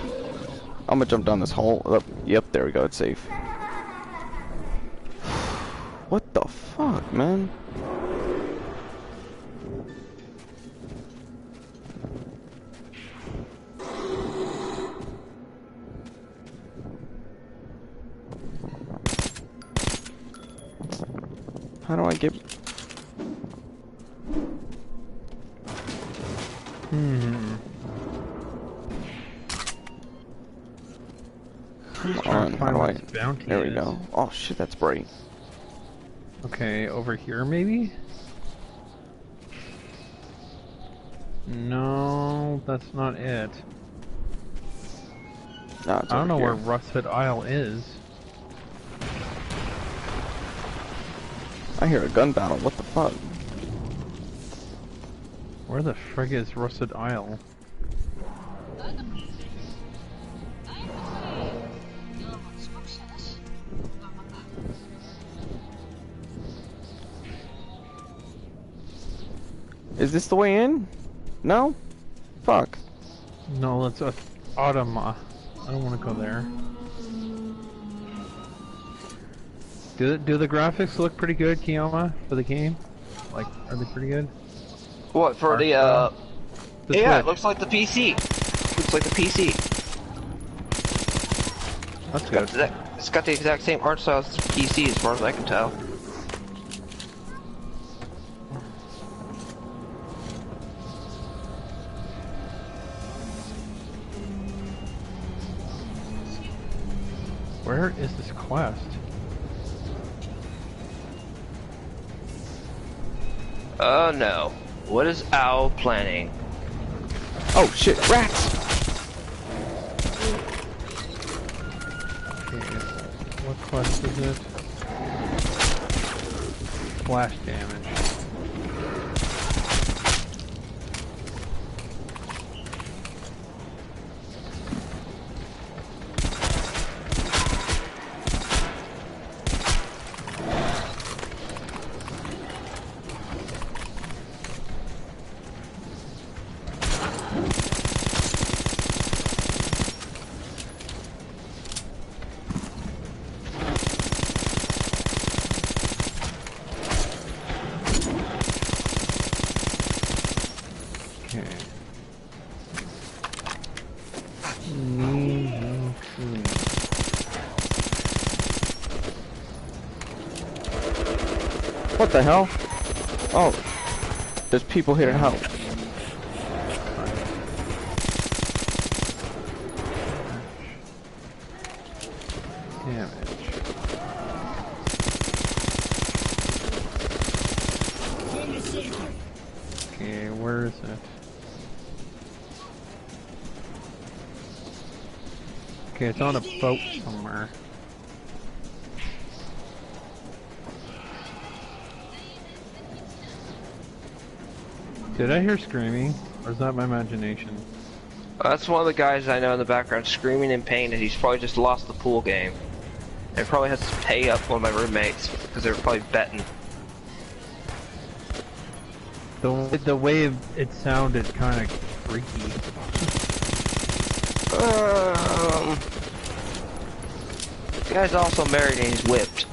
I'm gonna jump down this hole. Oh, yep, there we go. It's safe. What the fuck, man? How do I get... Come on, how do I... There we go. Oh shit, that's bright. Okay, over here maybe? No, that's not it. No, it's I don't know over where here. Rusted Isle is. I hear a gun battle. What the fuck? Where the frig is Rusted Isle? Is this the way in? No? Fuck. No, that's Automa. I don't want to go there. Do the graphics look pretty good, Kiyomi, for the game? Like, are they pretty good? What, for The yeah, Switch. it looks like the PC. Looks like the PC. That's good. It's got the exact same art style as the PC as far as I can tell. Where is this quest? Oh no. What is Owl planning? Oh shit, rats! Okay, what quest is it? Splash damage. What the hell? Oh, there's people here to help. Damage. Okay, where is it? Okay, it's on a boat somewhere. Did I hear screaming? Or is that my imagination? That's one of the guys I know in the background screaming in pain, and he's probably just lost the pool game. And probably has to pay up one of my roommates because they were probably betting. The way it sounded kind of freaky. The guy's also married and he's whipped.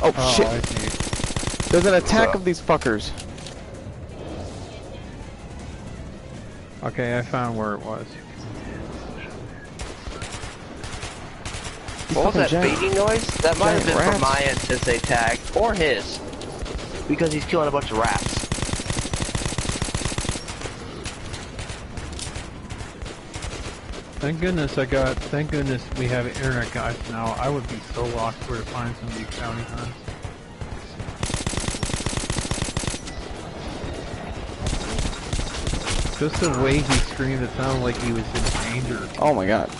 Oh, Oh, shit! I see. There's an attack of these fuckers. Okay, I found where it was. What was that Fucking beating noise? That might have been giant from my end since they tagged, or his, because he's killing a bunch of rats. Thank goodness we have internet guys now. I would be so lost where to find some of these bounty hunts. Just the way he screamed, it sounded like he was in danger. Oh my god.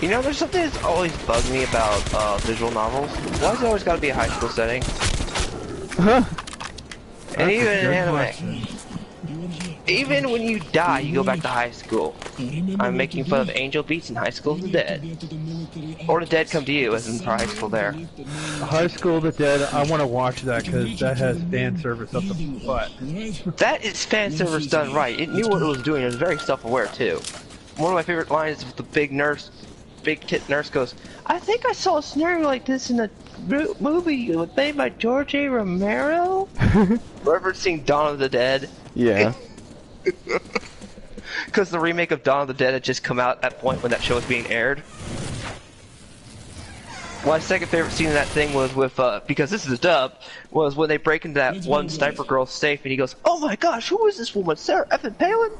You know, there's something that's always bugged me about visual novels. Why's it always got to be a high school setting? Huh? And even in anime. Even when you die, you go back to high school. I'm making fun of Angel Beats in High School of the Dead. Or the Dead Come to You, as in for high school there. High School of the Dead, I want to watch that because that has fan service up the butt. That is fan service done right. It knew what it was doing. It was very self-aware too. One of my favorite lines with the big tit nurse goes, "I think I saw a scenario like this in a movie made by George A. Romero." Whoever's seen Dawn of the Dead. Yeah. Because the remake of Dawn of the Dead had just come out at that point when that show was being aired. My second favorite scene in that thing was with, because this is a dub, was when they break into that one sniper girl's safe and he goes, "Oh my gosh, who is this woman? Sarah Effin Palin?"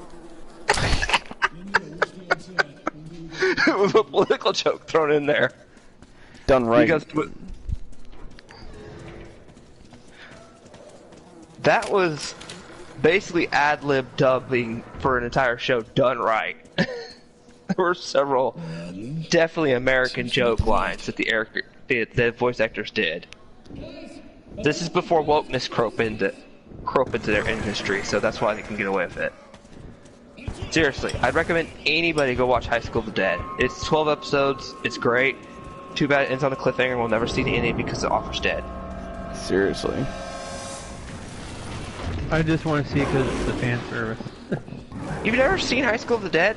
It was a political joke thrown in there. Done right. Because that was basically ad-lib dubbing for an entire show done right. There were several definitely American joke lines that the voice actors did. This is before wokeness crope into their industry, so that's why they can get away with it. Seriously, I'd recommend anybody go watch High School of the Dead. It's 12 episodes, it's great. Too bad it ends on a cliffhanger, we'll never see the ending because the author's dead. Seriously. I just want to see it because it's the fan service. You've never seen High School of the Dead?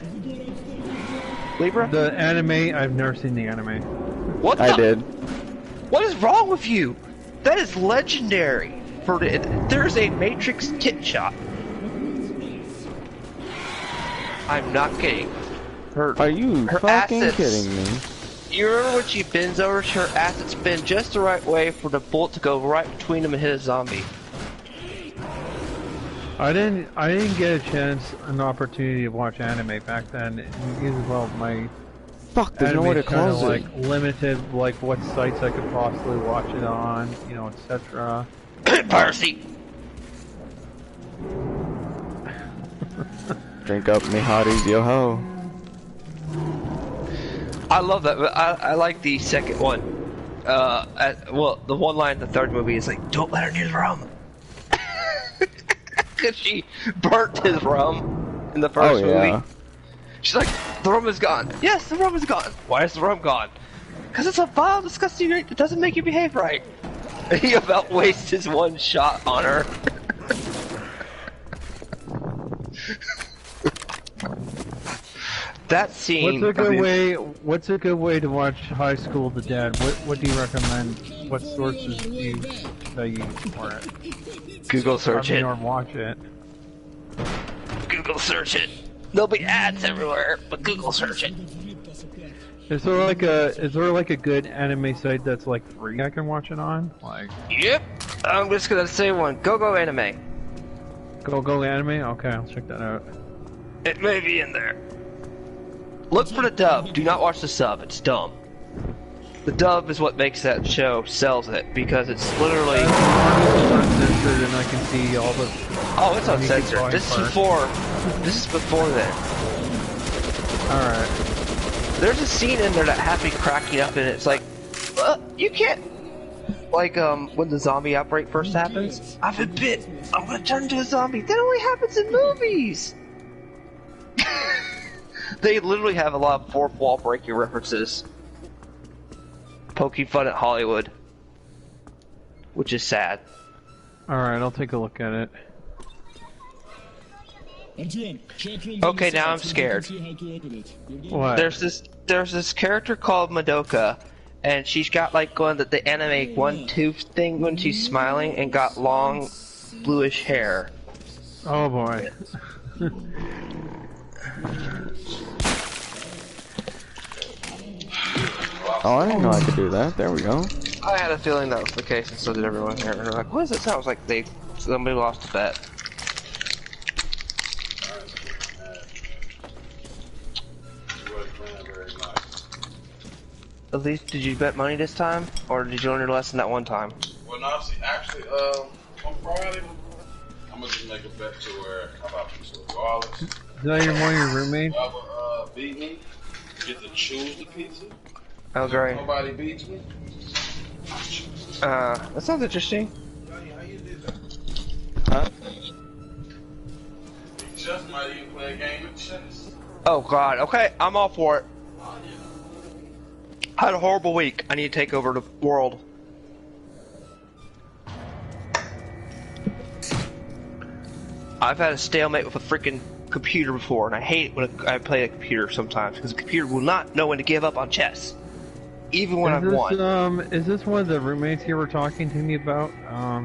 Libra? The anime, I've never seen the anime. What the? I did. What is wrong with you? That is legendary. There's a Matrix tit shot. I'm not kidding. Are you fucking assets, kidding me? You remember when she bends over, her assets bend just the right way for the bullet to go right between them and hit a zombie. I didn't get a chance, an opportunity to watch anime back then. Well, my Fuck, there's nowhere to close it. like limited, like what sites I could possibly watch it on, you know, etc. Piracy. Drink up, me hotties, yo ho. I love that. I like the second one. Well, the one line in the third movie is like, "Don't let her near the rum," because she burnt his rum in the first movie. She's like, "The rum is gone." Yes, the rum is gone. Why is the rum gone? Because it's a vile, disgusting drink that doesn't make you behave right. And he about wastes his one shot on her. That scene. What's a good way to watch High School of the Dead? What do you recommend? What sources do you use for it? Google search it. Or watch it. Google search it. There'll be ads everywhere, but Google search it. Is there like a good anime site that's like free I can watch it on? Like. Yep. I'm just gonna say one. Go Anime. Go Anime? Okay, I'll check that out. It may be in there. Look for the dub. Do not watch the sub. It's dumb. The dub is what makes that show, sells it, because it's literally. It's uncensored, and I can see all the. Oh, it's uncensored. This is before. This is before then. All right. There's a scene in there that had me cracking up, and it's like, you can't. Like when the zombie outbreak first happens, I've been bit. I'm gonna turn into a zombie. That only happens in movies. They literally have a lot of fourth wall breaking references, poking fun at Hollywood, which is sad. Alright, I'll take a look at it. Okay, now I'm scared. What? There's this character called Madoka, and she's got like going the anime one tooth thing when she's smiling, and got long bluish hair. Oh boy. Oh, I didn't know I could do that. There we go. I had a feeling that was the case, and so did everyone here. They're like, what is it? Sounds like somebody lost a bet. At least, did you bet money this time? Or did you learn your lesson that one time? Well, no, see, actually, on Friday, I'm gonna just make a bet to where, how about this, regardless. Is that one of your roommates? Whoever beat me, get to choose the pizza. Oh, great. Nobody beats me. That sounds interesting. How you did that? Huh? Chess might even play a game of chess. Oh god, okay, I'm all for it. I had a horrible week. I need to take over the world. I've had a stalemate with a freaking computer before, and I hate it when I play a computer sometimes, because the computer will not know when to give up on chess. Even when I've won. Is this one of the roommates you were talking to me about?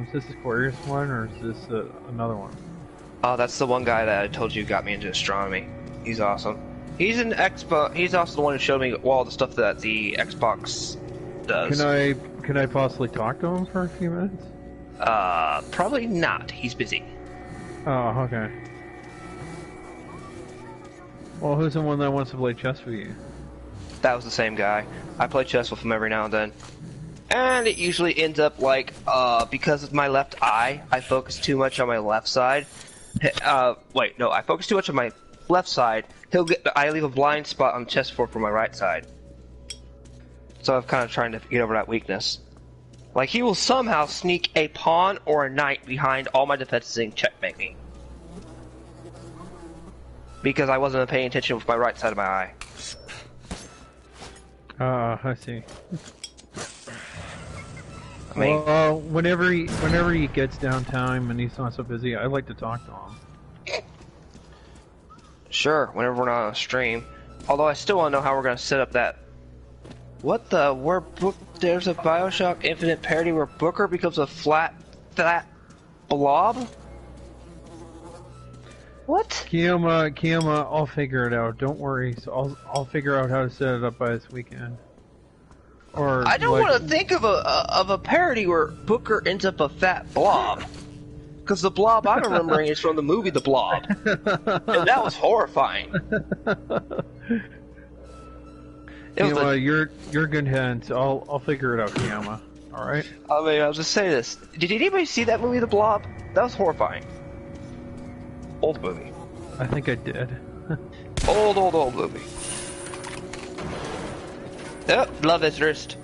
Is this the Aquarius one, or is this another one? Oh, that's the one guy that I told you got me into astronomy. He's awesome. He's an Xbox. He's also the one who showed me all the stuff that the Xbox does. Can I possibly talk to him for a few minutes? Probably not. He's busy. Oh, okay. Well, who's the one that wants to play chess with you? That was the same guy. I play chess with him every now and then. And it usually ends up like, because of my left eye, I focus too much on my left side. Wait, no, I focus too much on my left side. I leave a blind spot on the chessboard for my right side. So I'm kind of trying to get over that weakness. Like, he will somehow sneak a pawn or a knight behind all my defenses and checkmate me. Because I wasn't paying attention with my right side of my eye. I see. I mean, well, whenever he gets downtime and he's not so busy, I like to talk to him. Sure, whenever we're not on a stream. Although I still want to know how we're going to set up that. What the? There's a Bioshock Infinite parody where Booker becomes a flat blob? What? Kiyama, I'll figure it out. Don't worry. So I'll figure out how to set it up by this weekend. Or I don't want to think of a parody where Booker ends up a fat blob. Because the blob I'm remembering is from the movie The Blob. And that was horrifying. Kiyama, you're good hands. I'll figure it out, Kiyama. Alright? I mean, I'll just say this. Did anybody see that movie The Blob? That was horrifying. Old movie. I think I did. Old movie. Yep, love his wrist.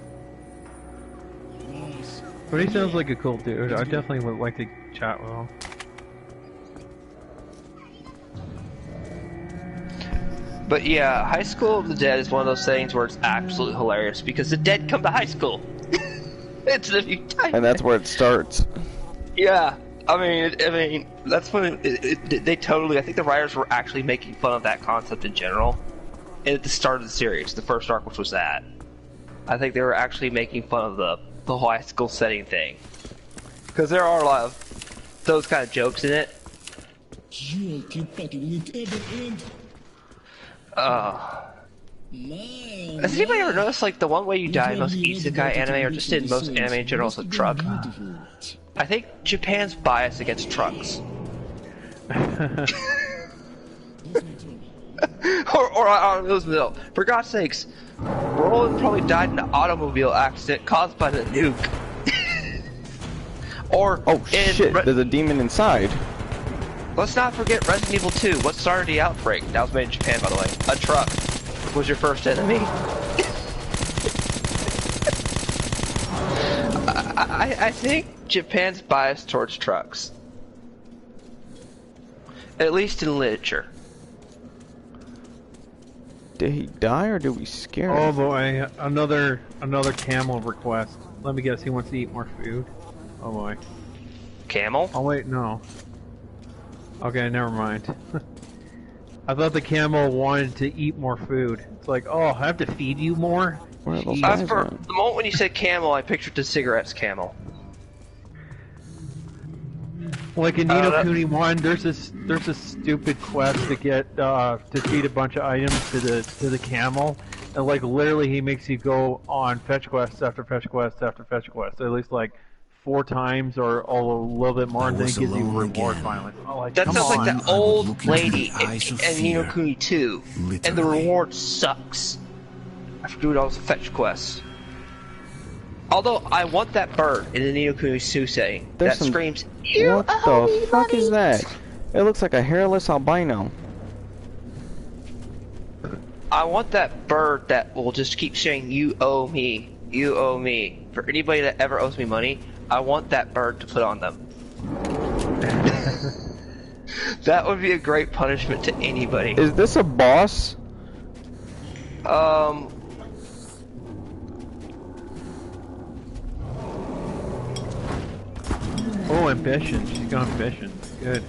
But he sounds like a cool dude. I definitely would like to chat with him. But yeah, High School of the Dead is one of those things where it's absolutely hilarious because the dead come to high school. It's a new type. And that's where it starts. Yeah, I mean, that's when they totally. I think the writers were actually making fun of that concept in general. And at the start of the series, the first arc, which was that, I think they were actually making fun of the high school setting thing, because there are a lot of those kind of jokes in it. Has anybody ever noticed, like, the one way you die in most isekai anime, or just in most anime in general, is a truck? I think Japan's bias against trucks. or automobiles. For God's sakes, Roland probably died in an automobile accident caused by the nuke. Or oh shit, there's a demon inside. Let's not forget Resident Evil 2. What started the outbreak? That was made in Japan, by the way. A truck was your first enemy. I think Japan's biased towards trucks. At least in literature. Did he die or did we scare him? Oh boy, another camel request. Let me guess, he wants to eat more food. Oh boy. Camel? Oh wait, no. Okay, never mind. I thought the camel wanted to eat more food. It's like, oh, I have to feed you more? Where are those As guys for at? the moment when you said camel, I pictured the cigarettes camel. Like in Nino Kuni 1, there's a stupid quest to get to feed a bunch of items to the camel, and like literally he makes you go on fetch quests after fetch quests after fetch quests, at least like 4 times or a little bit more, and then he gives you reward finally. Oh, like, that sounds like that old lady in in Nino Kuni 2, and the reward sucks after doing all those fetch quests. Although I want that bird in the Nino Kuni 2 setting that screams, "You what the fuck is that? It looks like a hairless albino. I want that bird that will just keep saying, "You owe me, you owe me." For anybody that ever owes me money, I want that bird to put on them. That would be a great punishment to anybody. Is this a boss? Oh, Ambition. She's got Ambition. Good.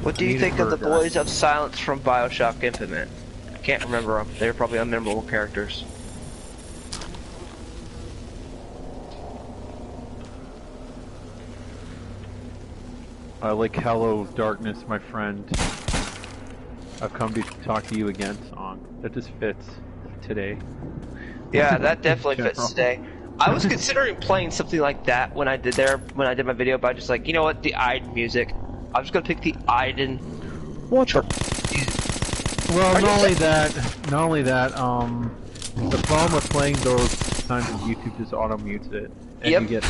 What do you think of the Boys of Silence from BioShock Infinite? I can't remember them. They're probably unmemorable characters. I like Hello Darkness, my friend. I've come to talk to you again song. That just fits today. Yeah, that definitely fits today. I was considering playing something like that when I did my video, but I just like, you know what, the Aiden music. I'm just gonna pick the Aiden. What the? Well, not only that, the problem with playing those times on YouTube just auto mutes it. And you get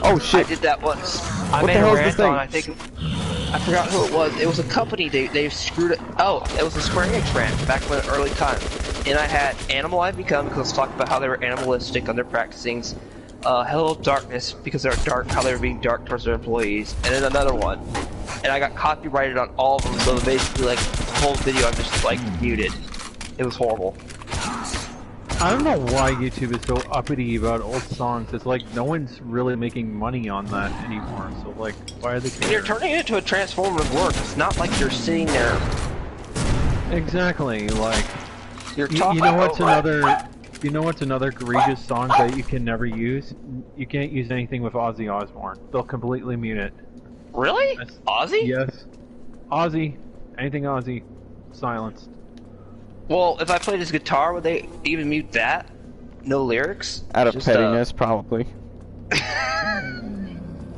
oh shit! I did that once. I what made the hell a is this rant thing? on, I forgot who it was. It was a company, they screwed it. Oh, it was a Square Enix rant back when early time. And I had Animal I've Become, because I was talking about how they were animalistic on their practicings. Hello Darkness, because they were dark, how they were being dark towards their employees. And then another one. And I got copyrighted on all of them, so basically like the whole video I'm just like muted. It was horrible. I don't know why YouTube is so uppity about old songs. It's like no one's really making money on that anymore. So like, why are they caring? You're turning it into a transformative work. It's not like you're sitting there. Exactly. Like, you're you know what's another? You know what's another egregious song that you can never use? You can't use anything with Ozzy Osbourne. They'll completely mute it. Really? Ozzy? Yes. Ozzy. Anything Ozzy. Silenced. Well, if I played his guitar, would they even mute that? No lyrics? Out of pettiness, probably.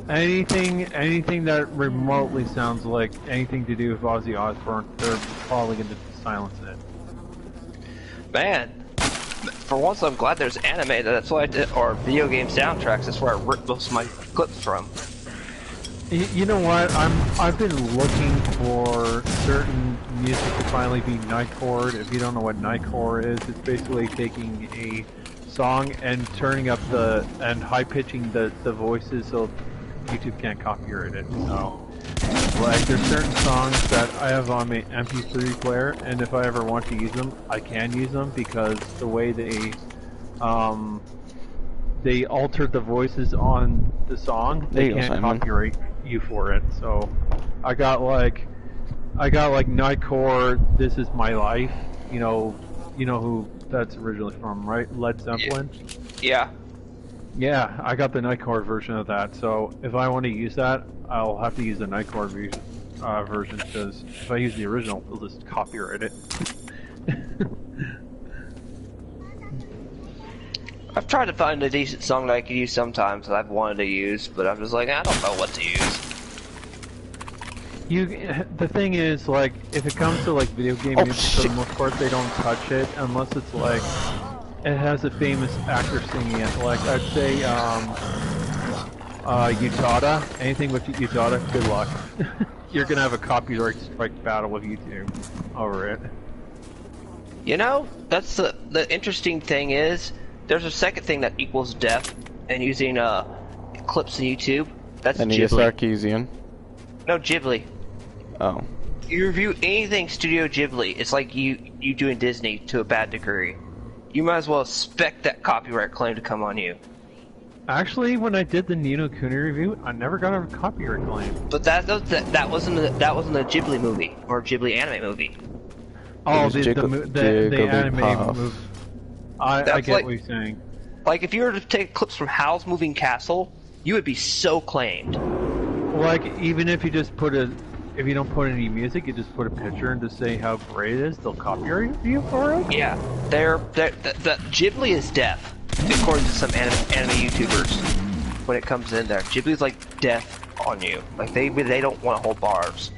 Anything that remotely sounds like anything to do with Ozzy Osbourne, they're probably going to silence it. Man, for once I'm glad there's anime. That's why I did, or video game soundtracks. That's where I ripped most of my clips from. You know what? I've been looking for certain music to finally be Nightcore. If you don't know what Nightcore is, it's basically taking a song and turning up and high pitching the voices so YouTube can't copyright it. So, like, there's certain songs that I have on my MP3 player, and if I ever want to use them, I can use them because the way they altered the voices on the song, they can't copyright you for it. So I got like Nightcore, This Is My Life, you know who that's originally from, right? Led Zeppelin? Yeah. Yeah, I got the Nightcore version of that, so if I want to use that, I'll have to use the Nightcore version, because if I use the original, they'll just copyright it. I've tried to find a decent song that I could use sometimes that I've wanted to use, but I'm just like, I don't know what to use. The thing is, like, if it comes to like video game music, for the most part, they don't touch it unless it's like it has a famous actor singing it. Like, I'd say Utada. Anything with Utada, good luck. You're gonna have a copyright strike battle with YouTube over it. You know, that's the interesting thing is, there's a second thing that equals death, and using clips on YouTube. That's Anita Sarkeesian. No, Ghibli. Oh. You review anything Studio Ghibli, it's like you doing Disney to a bad degree. You might as well expect that copyright claim to come on you. Actually, when I did the Ni no Kuni review, I never got a copyright claim. But that wasn't a Ghibli movie or Ghibli anime movie. Oh, the anime movie. I get what you're saying. Like, if you were to take clips from Howl's Moving Castle, you would be so claimed. like, even if you just put if you don't put any music, you just put a picture and just say how great it is, they'll copyright you for it? Yeah, the Ghibli is deaf, according to some anime YouTubers. When it comes in there, Ghibli's like deaf on you. Like they don't want to hold bars.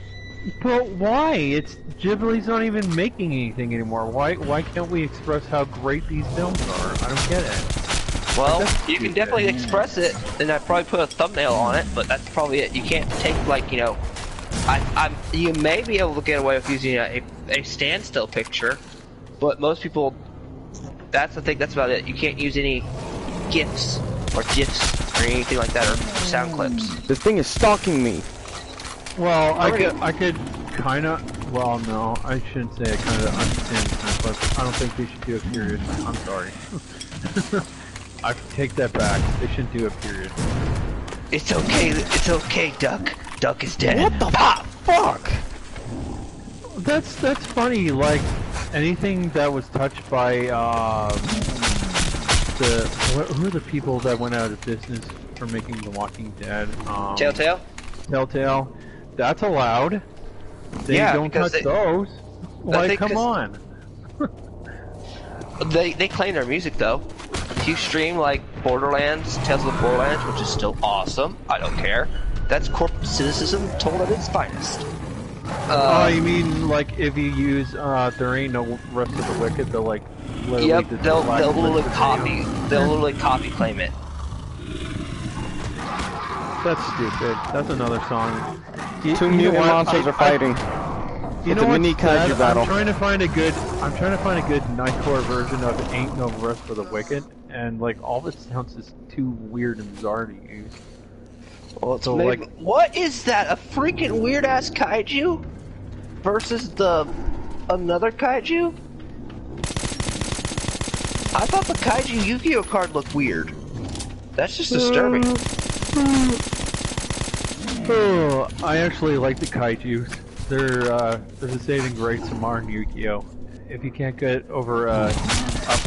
But why? Ghibli's not even making anything anymore. Why can't we express how great these films are? I don't get it. Well, you can definitely express it, and I'd probably put a thumbnail on it, but that's probably it. You can't take, like, you know, you may be able to get away with using a standstill picture, but most people, that's the thing, that's about it. You can't use any GIFs or GIFs or anything like that, or sound clips. This thing is stalking me. Well, I could kind of, well, no, I shouldn't say I kind of understand the concept. I don't think they should do a period. I'm sorry. I take that back. They shouldn't do a period. It's okay, Duck. Duck is dead. What the fuck? That's funny. Like anything that was touched by who are the people that went out of business for making The Walking Dead? Telltale. Telltale. That's allowed. They don't touch those. Like, come on. They claim their music though. If you stream like Borderlands, Tales of the Borderlands, which is still awesome, I don't care. That's corporate cynicism told at its finest. Oh, you mean like if you use There Ain't No Rest of the Wicked, they'll like literally yep, they'll literally copy claim it. That's stupid. That's another song. Two mutant monsters are fighting. You know the mini kaiju battle. I'm trying to find a good Nightcore version of Ain't No Rest for the Wicked, and like all this sounds is too weird and bizarre to use. Well, so like, what is that? A freaking weird ass kaiju versus another kaiju? I thought the kaiju Yu-Gi-Oh card looked weird. That's just disturbing. Oh, I actually like the kaijus. They're the saving grace from modern Yu-Gi-Oh. If you can't get over a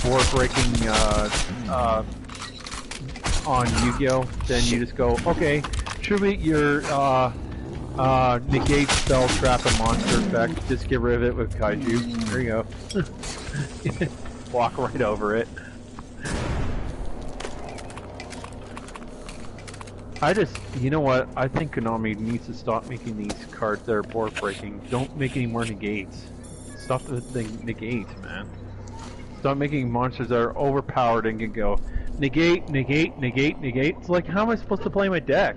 board breaking on Yu-Gi-Oh, then you just go, okay, tribute your negate spell trap and monster effect. Just get rid of it with kaiju. There you go. Walk right over it. You know what? I think Konami needs to stop making these cards that are board breaking. Don't make any more negates. Stop the negates, man. Stop making monsters that are overpowered and can go negate, negate, negate, negate. It's like, how am I supposed to play my deck?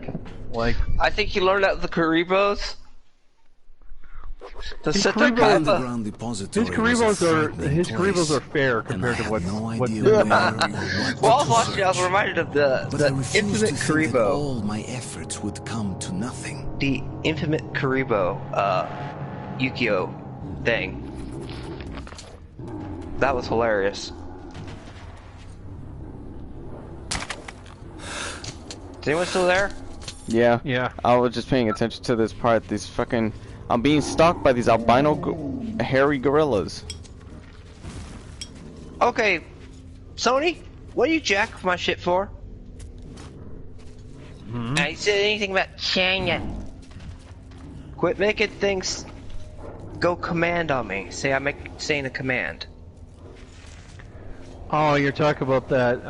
Like, I think you learned that with the Karibos. His Karibos are fair compared to what's well, I was watching, I was reminded of the infamous Karibo. All my efforts would come to nothing. The infamous Karibo Yu-Gi-Oh thing. That was hilarious. Is anyone still there? Yeah. Yeah. I was just paying attention to this part. These fucking... I'm being stalked by these albino hairy gorillas. Okay, Sony, what do you jack my shit for? I said anything about China. Quit making things go command on me. Saying a command. Oh, you're talking about that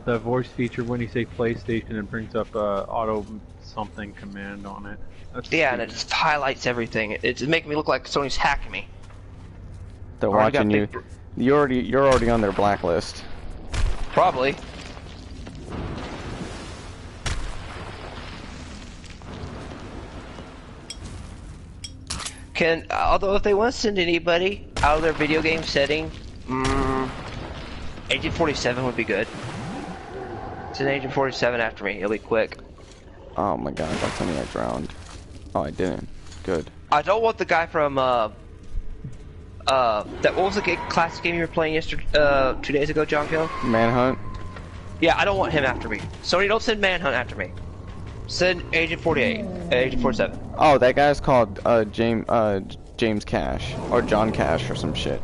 the voice feature when you say PlayStation, it brings up auto something command on it. That's yeah, stupid. and it just highlights everything. It's making me look like Sony's hacking me. They're watching you. You're already on their blacklist. Probably. Although if they want to send anybody out of their video game setting, Agent 47 would be good. Send Agent 47 after me. It'll be quick. Oh my god! Don't tell me I drowned. Oh, I didn't. Good. I don't want the guy from what was the classic game you were playing yesterday, 2 days ago, John Kill? Manhunt. Yeah, I don't want him after me. Sony, don't send Manhunt after me. Send Agent 48, Agent 47. Oh, that guy's called James Cash or John Cash or some shit.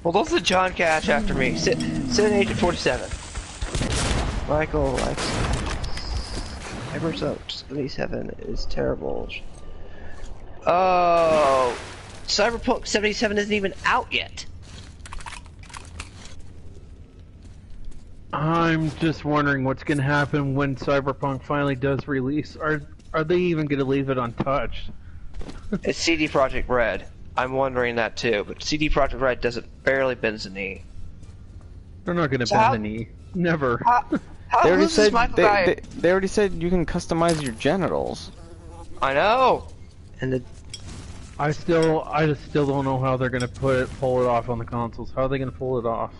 Well, don't send John Cash after me. Send Agent 47. Michael, Alex. Cyberpunk 77 is terrible. Oh, Cyberpunk 77 isn't even out yet. I'm just wondering what's going to happen when Cyberpunk finally does release. Are they even going to leave it untouched? It's CD Projekt Red. I'm wondering that too, but CD Projekt Red doesn't barely bends the knee. They're not going to bend the knee. Never. They already said they already said you can customize your genitals. I know. And I still don't know how they're gonna pull it off on the consoles. How are they gonna pull it off?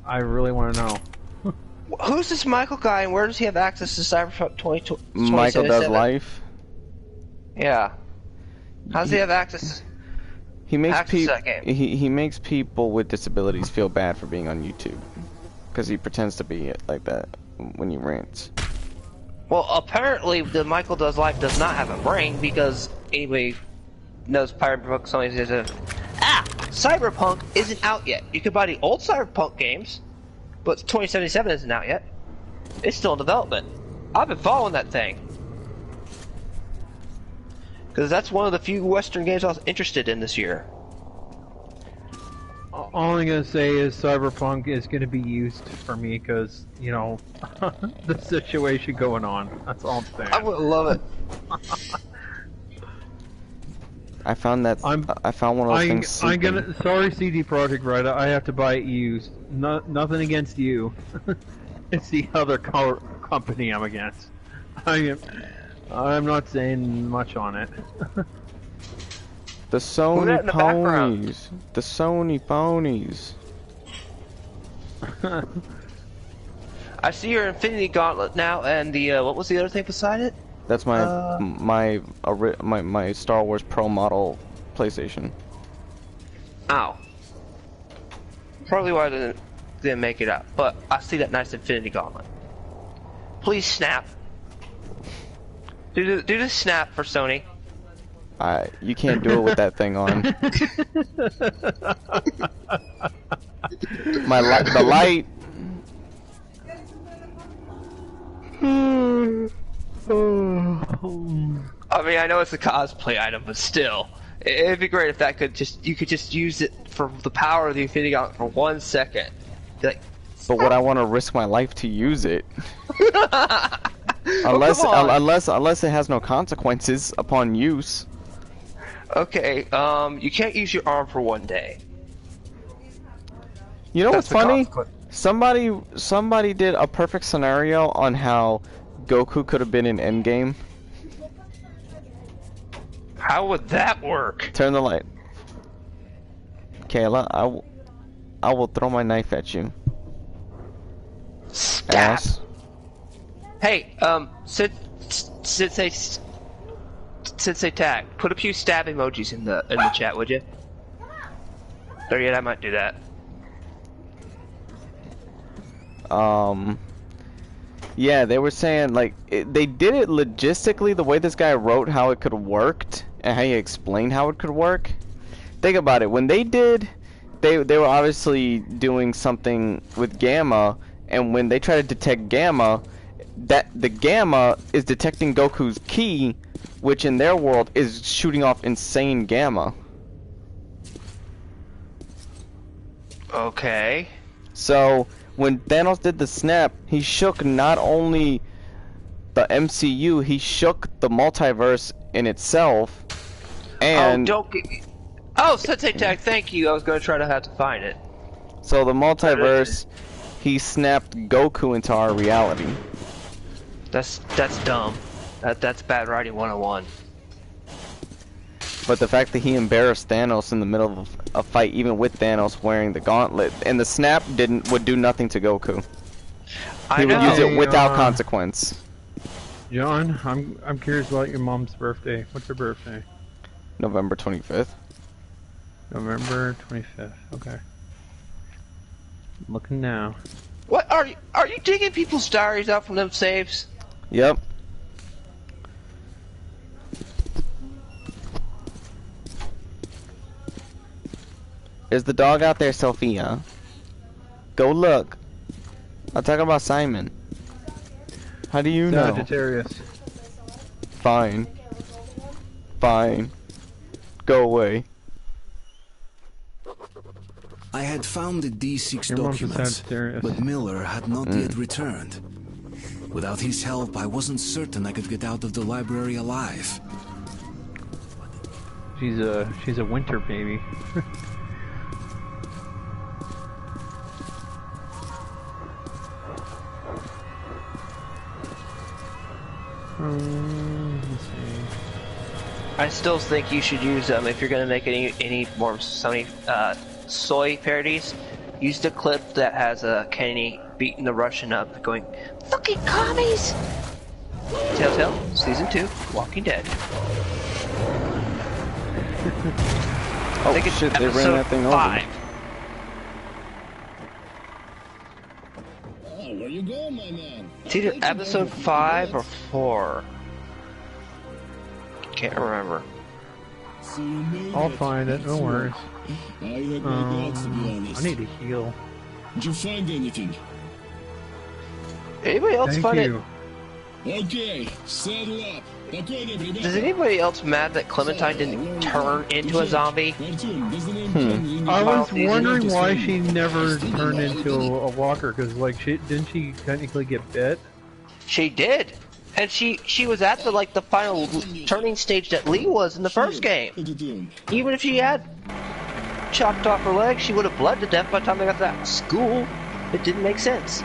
I really want to know. Who's this Michael guy, and where does he have access to Cyberpunk 2077? Michael Does Life. Yeah. How does he have access? He makes he makes people with disabilities feel bad for being on YouTube, because he pretends to be like that when he rants. Well, apparently the Michael Does Life does not have a brain, because anybody knows Cyberpunk Cyberpunk isn't out yet. You can buy the old Cyberpunk games, but 2077 isn't out yet. It's still in development. I've been following that thing, because that's one of the few Western games I was interested in this year. All I'm gonna say is Cyberpunk is gonna be used for me because, you know, the situation going on. That's all I'm saying. I would love it. I found one of those things. Sorry, CD Projekt Red. I have to buy it used. Nothing against you. It's the other company I'm against. I'm not saying much on it. The Sony ponies. The Sony ponies. I see your Infinity Gauntlet now, and the what was the other thing beside it? That's my Star Wars Pro model PlayStation. Ow. Probably why I didn't make it up, but I see that nice Infinity Gauntlet. Please snap. Do the snap for Sony. You can't do it with that thing on. The light. I mean, I know it's a cosplay item, but still, it'd be great if you could just use it for the power of the Infinity Gauntlet for 1 second. Like, but would I want to risk my life to use it? Unless it has no consequences upon use. Okay, you can't use your arm for 1 day. You know what's funny? Somebody did a perfect scenario on how Goku could have been in Endgame. How would that work? Turn the light. Kayla, I will throw my knife at you. Stab. Ass. Hey, Sensei Tag, put a few stab emojis in the chat, would you? Or yeah, I might do that. Yeah, they were saying like they did it logistically the way this guy wrote how it could have worked and how he explained how it could work. Think about it. When they did, they were obviously doing something with Gamma, and when they try to detect Gamma, the Gamma is detecting Goku's ki, which in their world is shooting off insane Gamma. Okay. So when Thanos did the snap, he shook not only the MCU, he shook the multiverse in itself. And oh, Sensei Tag, thank you. I was going to try to have to find it. So the multiverse, he snapped Goku into our reality. That's dumb. That's bad writing 101. But the fact that he embarrassed Thanos in the middle of a fight, even with Thanos wearing the gauntlet, and the snap would do nothing to Goku. He would use it without consequence. John, I'm curious about your mom's birthday. What's her birthday? November 25th. November 25th. Okay. I'm looking now. What are you digging people's diaries out from them saves? Yep. Is the dog out there, Sophia? Go look. I'm talking about Simon. How do you know? Sagittarius. Fine. Fine. Go away. I had found the D6 Your mom's a documents, Sagittarius. but Miller had not yet returned. Without his help, I wasn't certain I could get out of the library alive. She's a winter baby. Let's see. I still think you should use if you're gonna make any more Sony soy parodies. Use the clip that has Kenny beating the Russian up, going, "Fucking commies!" Telltale Season 2, Walking Dead. Oh I think it's shit! They ran that thing 5. over. Oh, where you going, my man? It's either episode 5 or 4. Can't remember. So you made I'll it. find it. No worries. I had my doubts, to be honest. I need to heal. Did you find anything? Anybody else Thank find you. Okay, saddle up. Is anybody else mad that Clementine didn't turn into a zombie? I was wondering why she never turned into a walker, because like didn't she technically get bit? She did, and she was at the final turning stage that Lee was in the first game. Even if she had chopped off her leg, she would have bled to death by the time they got to that school. It didn't make sense.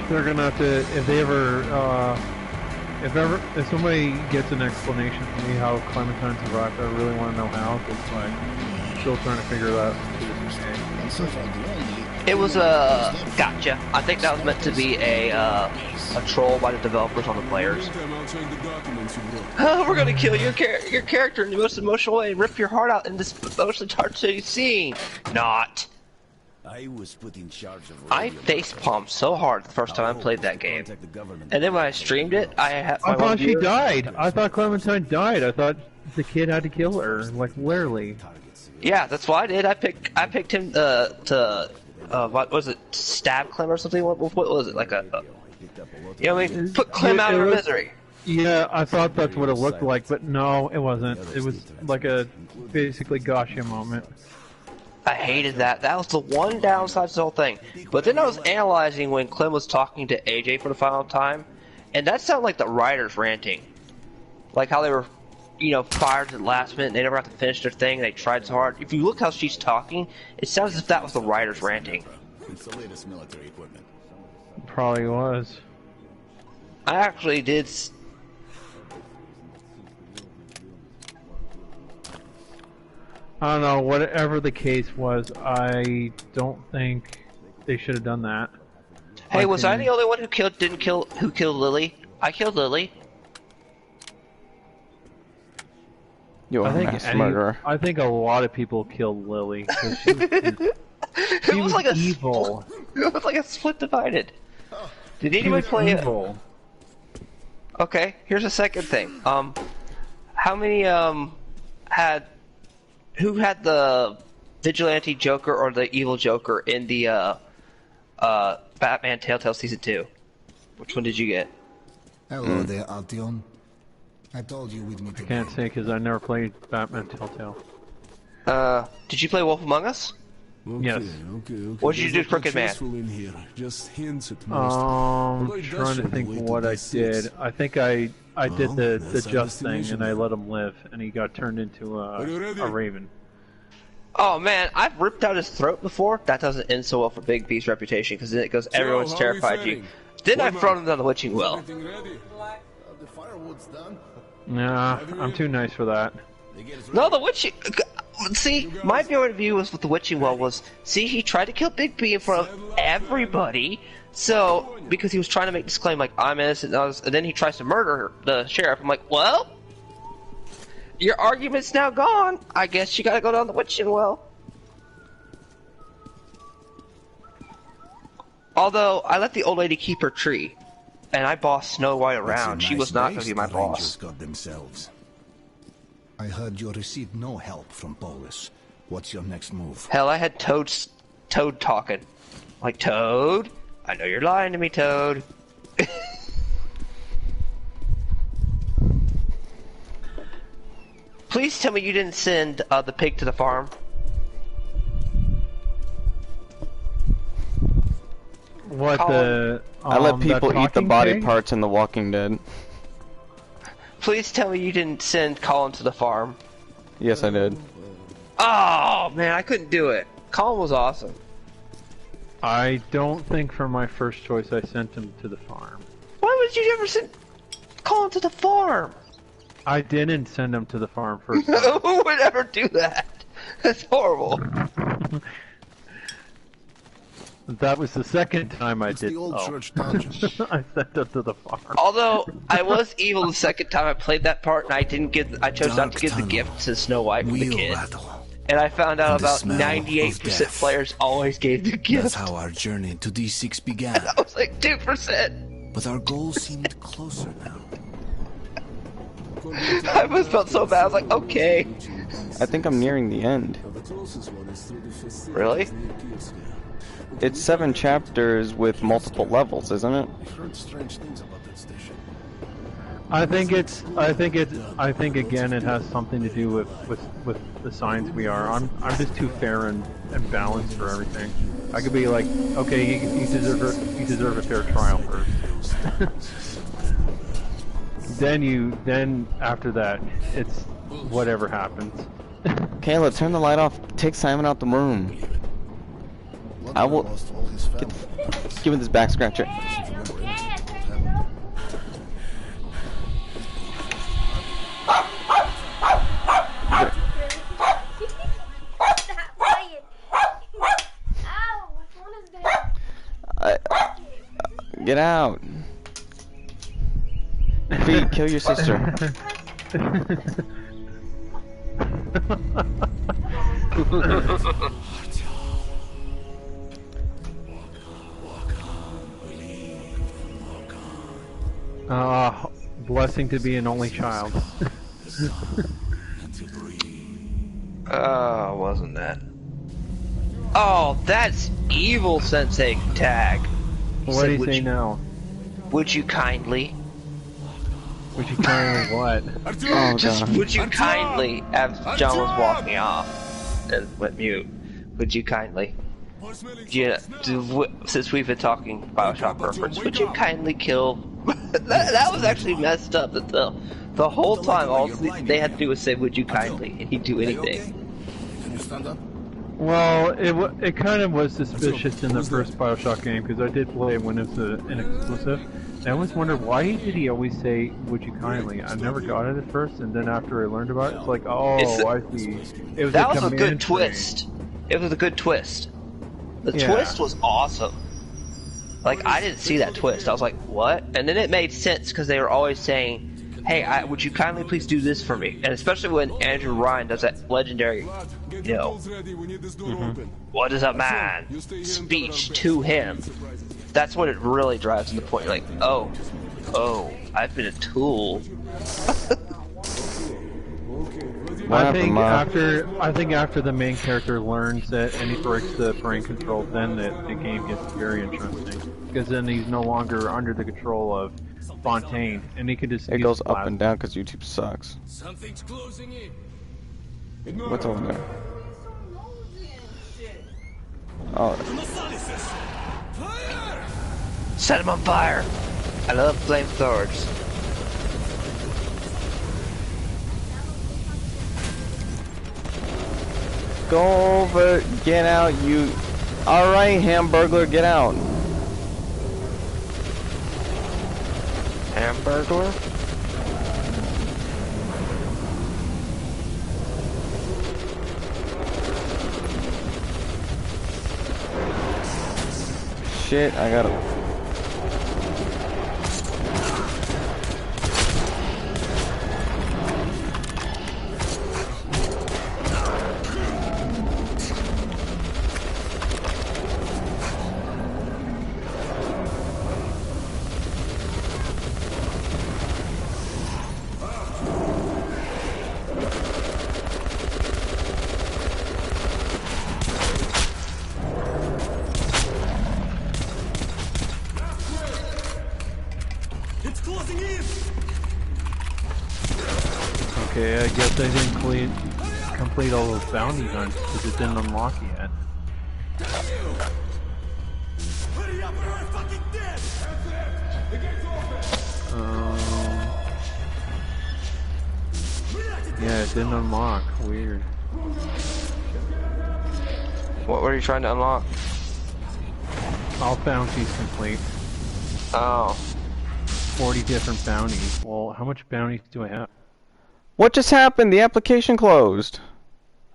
They're gonna have to, if somebody gets an explanation for me how Clementine survived, I really want to know how, because like, still trying to figure that out. It was a gotcha. I think that was meant to be a troll by the developers on the players. Oh, we're gonna kill your character in the most emotional way and rip your heart out in this emotionally touching scene. Not. I was put in charge of I facepalmed so hard the first time I played that game, and then when I streamed it, I thought she died. I thought Clementine died. I thought the kid had to kill her, like literally. Yeah, that's what I did. I picked him to what was it, stab Clem or something? What was it, like you know what I mean? Put Clem out of her misery. Yeah, I thought that's what it looked like, but no, it wasn't. It was like a basically gotcha moment. I hated that. That was the one downside to the whole thing. But then I was analyzing when Clem was talking to AJ for the final time, and that sounded like the writers ranting. Like how they were, fired at the last minute and they never got to finish their thing, they tried so hard. If you look how she's talking, it sounds as if that was the writers ranting. It's the latest military equipment. Probably was. I actually did... I don't know, whatever the case was, I don't think they should have done that. Hey, was I the only one who killed Lily? I killed Lily. You're a mass murderer. I think a lot of people killed Lily, because she was like evil. It was like a split divided. Did anybody play evil? Okay, here's a second thing. How many who had the vigilante Joker or the evil Joker in the Batman Telltale Season 2? Which one did you get? Hello there, Altion. I told you we'd meet I can't say because I never played Batman Telltale. Did you play Wolf Among Us? Yes. Okay. What did you do, Crooked Man? In here. Just hints at most. Trying to think what I did. I think I did the just thing and I let him live, and he got turned into a raven. Oh man, I've ripped out his throat before. That doesn't end so well for Big B's reputation, because then it goes, everyone's terrified of you. Then I've thrown him down the witching well. The firewood's done. Nah, I'm too nice for that. No, the witching... See, my point of view was with the witching well was, see, he tried to kill Big B in front of everybody, so, because he was trying to make this claim like, I'm innocent, and then he tries to murder the sheriff. I'm like, well, your argument's now gone. I guess you gotta go down the witching well. Although, I let the old lady keep her tree, and I bossed Snow White around. She was not gonna be my boss. Got themselves. I heard you received no help from Polis. What's your next move? Hell, I had Toad talking. Like, Toad? I know you're lying to me, Toad. Please tell me you didn't send the pig to the farm. What Colin? I let people eat the body pig? parts in The Walking Dead. Please tell me you didn't send Colin to the farm. Yes, I did. Oh man, I couldn't do it. Colin was awesome. I don't think for my first choice I sent him to the farm. Why would you ever send Colin to the farm? I didn't send him to the farm first. Who would ever do that? That's horrible. That was the second time I did. the old so. church dungeon. I sent him to the farm. Although I was evil the second time I played that part, and I chose not to give the gift to Snow White for the Wheel kid. rattle. And I found out And the about smell 98% of death. players always gave the gift. That's how our journey to D6 began. I was like 2%. But our goal seemed closer now. I almost felt so bad. I was like, okay. I think I'm nearing the end. Really? It's 7 chapters with multiple levels, isn't it? Heard strange things about that station. I think again it has something to do with the signs we are. I'm just too fair and balanced for everything. I could be like, okay, you deserve a fair trial first. then after that, it's whatever happens. Kayla, turn the light off. Take Simon out the room. I will Lost all his family. give me this back scratcher. Get out. Feed, kill your sister. Blessing to be an only child. Oh, wasn't that? Oh, that's evil Sensei tag. What do you say now? Would you kindly? Would you kindly what? Oh Just god. would you kindly, as John was walking off and went mute, would you kindly? Yeah, since we've been talking Bioshock reference, would you kindly kill? that was actually messed up. The whole time, all they had to do was say, "Would you kindly?" and he'd do anything. Can you stand up? Well, it kind of was suspicious in the first Bioshock game because I did play it when it was an exclusive. And I always wondered why did he always say "Would you kindly?" I never got it at first, and then after I learned about it, it's like, oh, I see. It was that was a command good thing. twist. It was a good twist. The Yeah. twist was awesome. Like, I didn't see that twist. I was like, what? And then it made sense because they were always saying, hey, would you kindly please do this for me? And especially when Andrew Ryan does that legendary, you know, what is a man? Speech to him. That's when it really drives to the point. You're like, oh, I've been a tool. I think after the main character learns that and he breaks the brain control, then the game gets very interesting. Because then he's no longer under the control of Fontaine, and he can just. It goes up and down because YouTube sucks. Something's closing in. What's over there? Oh, Set him on fire. I love flamethrowers. go over, get out, you. Alright, Hamburglar, get out. Hamburglar? Shit, I gotta. guess I didn't complete all those bounty hunts because it didn't unlock yet. Yeah, it didn't unlock. Weird. What were you trying to unlock? All bounties complete. Oh. 40 different bounties. Well, how much bounties do I have? What just happened? The application closed.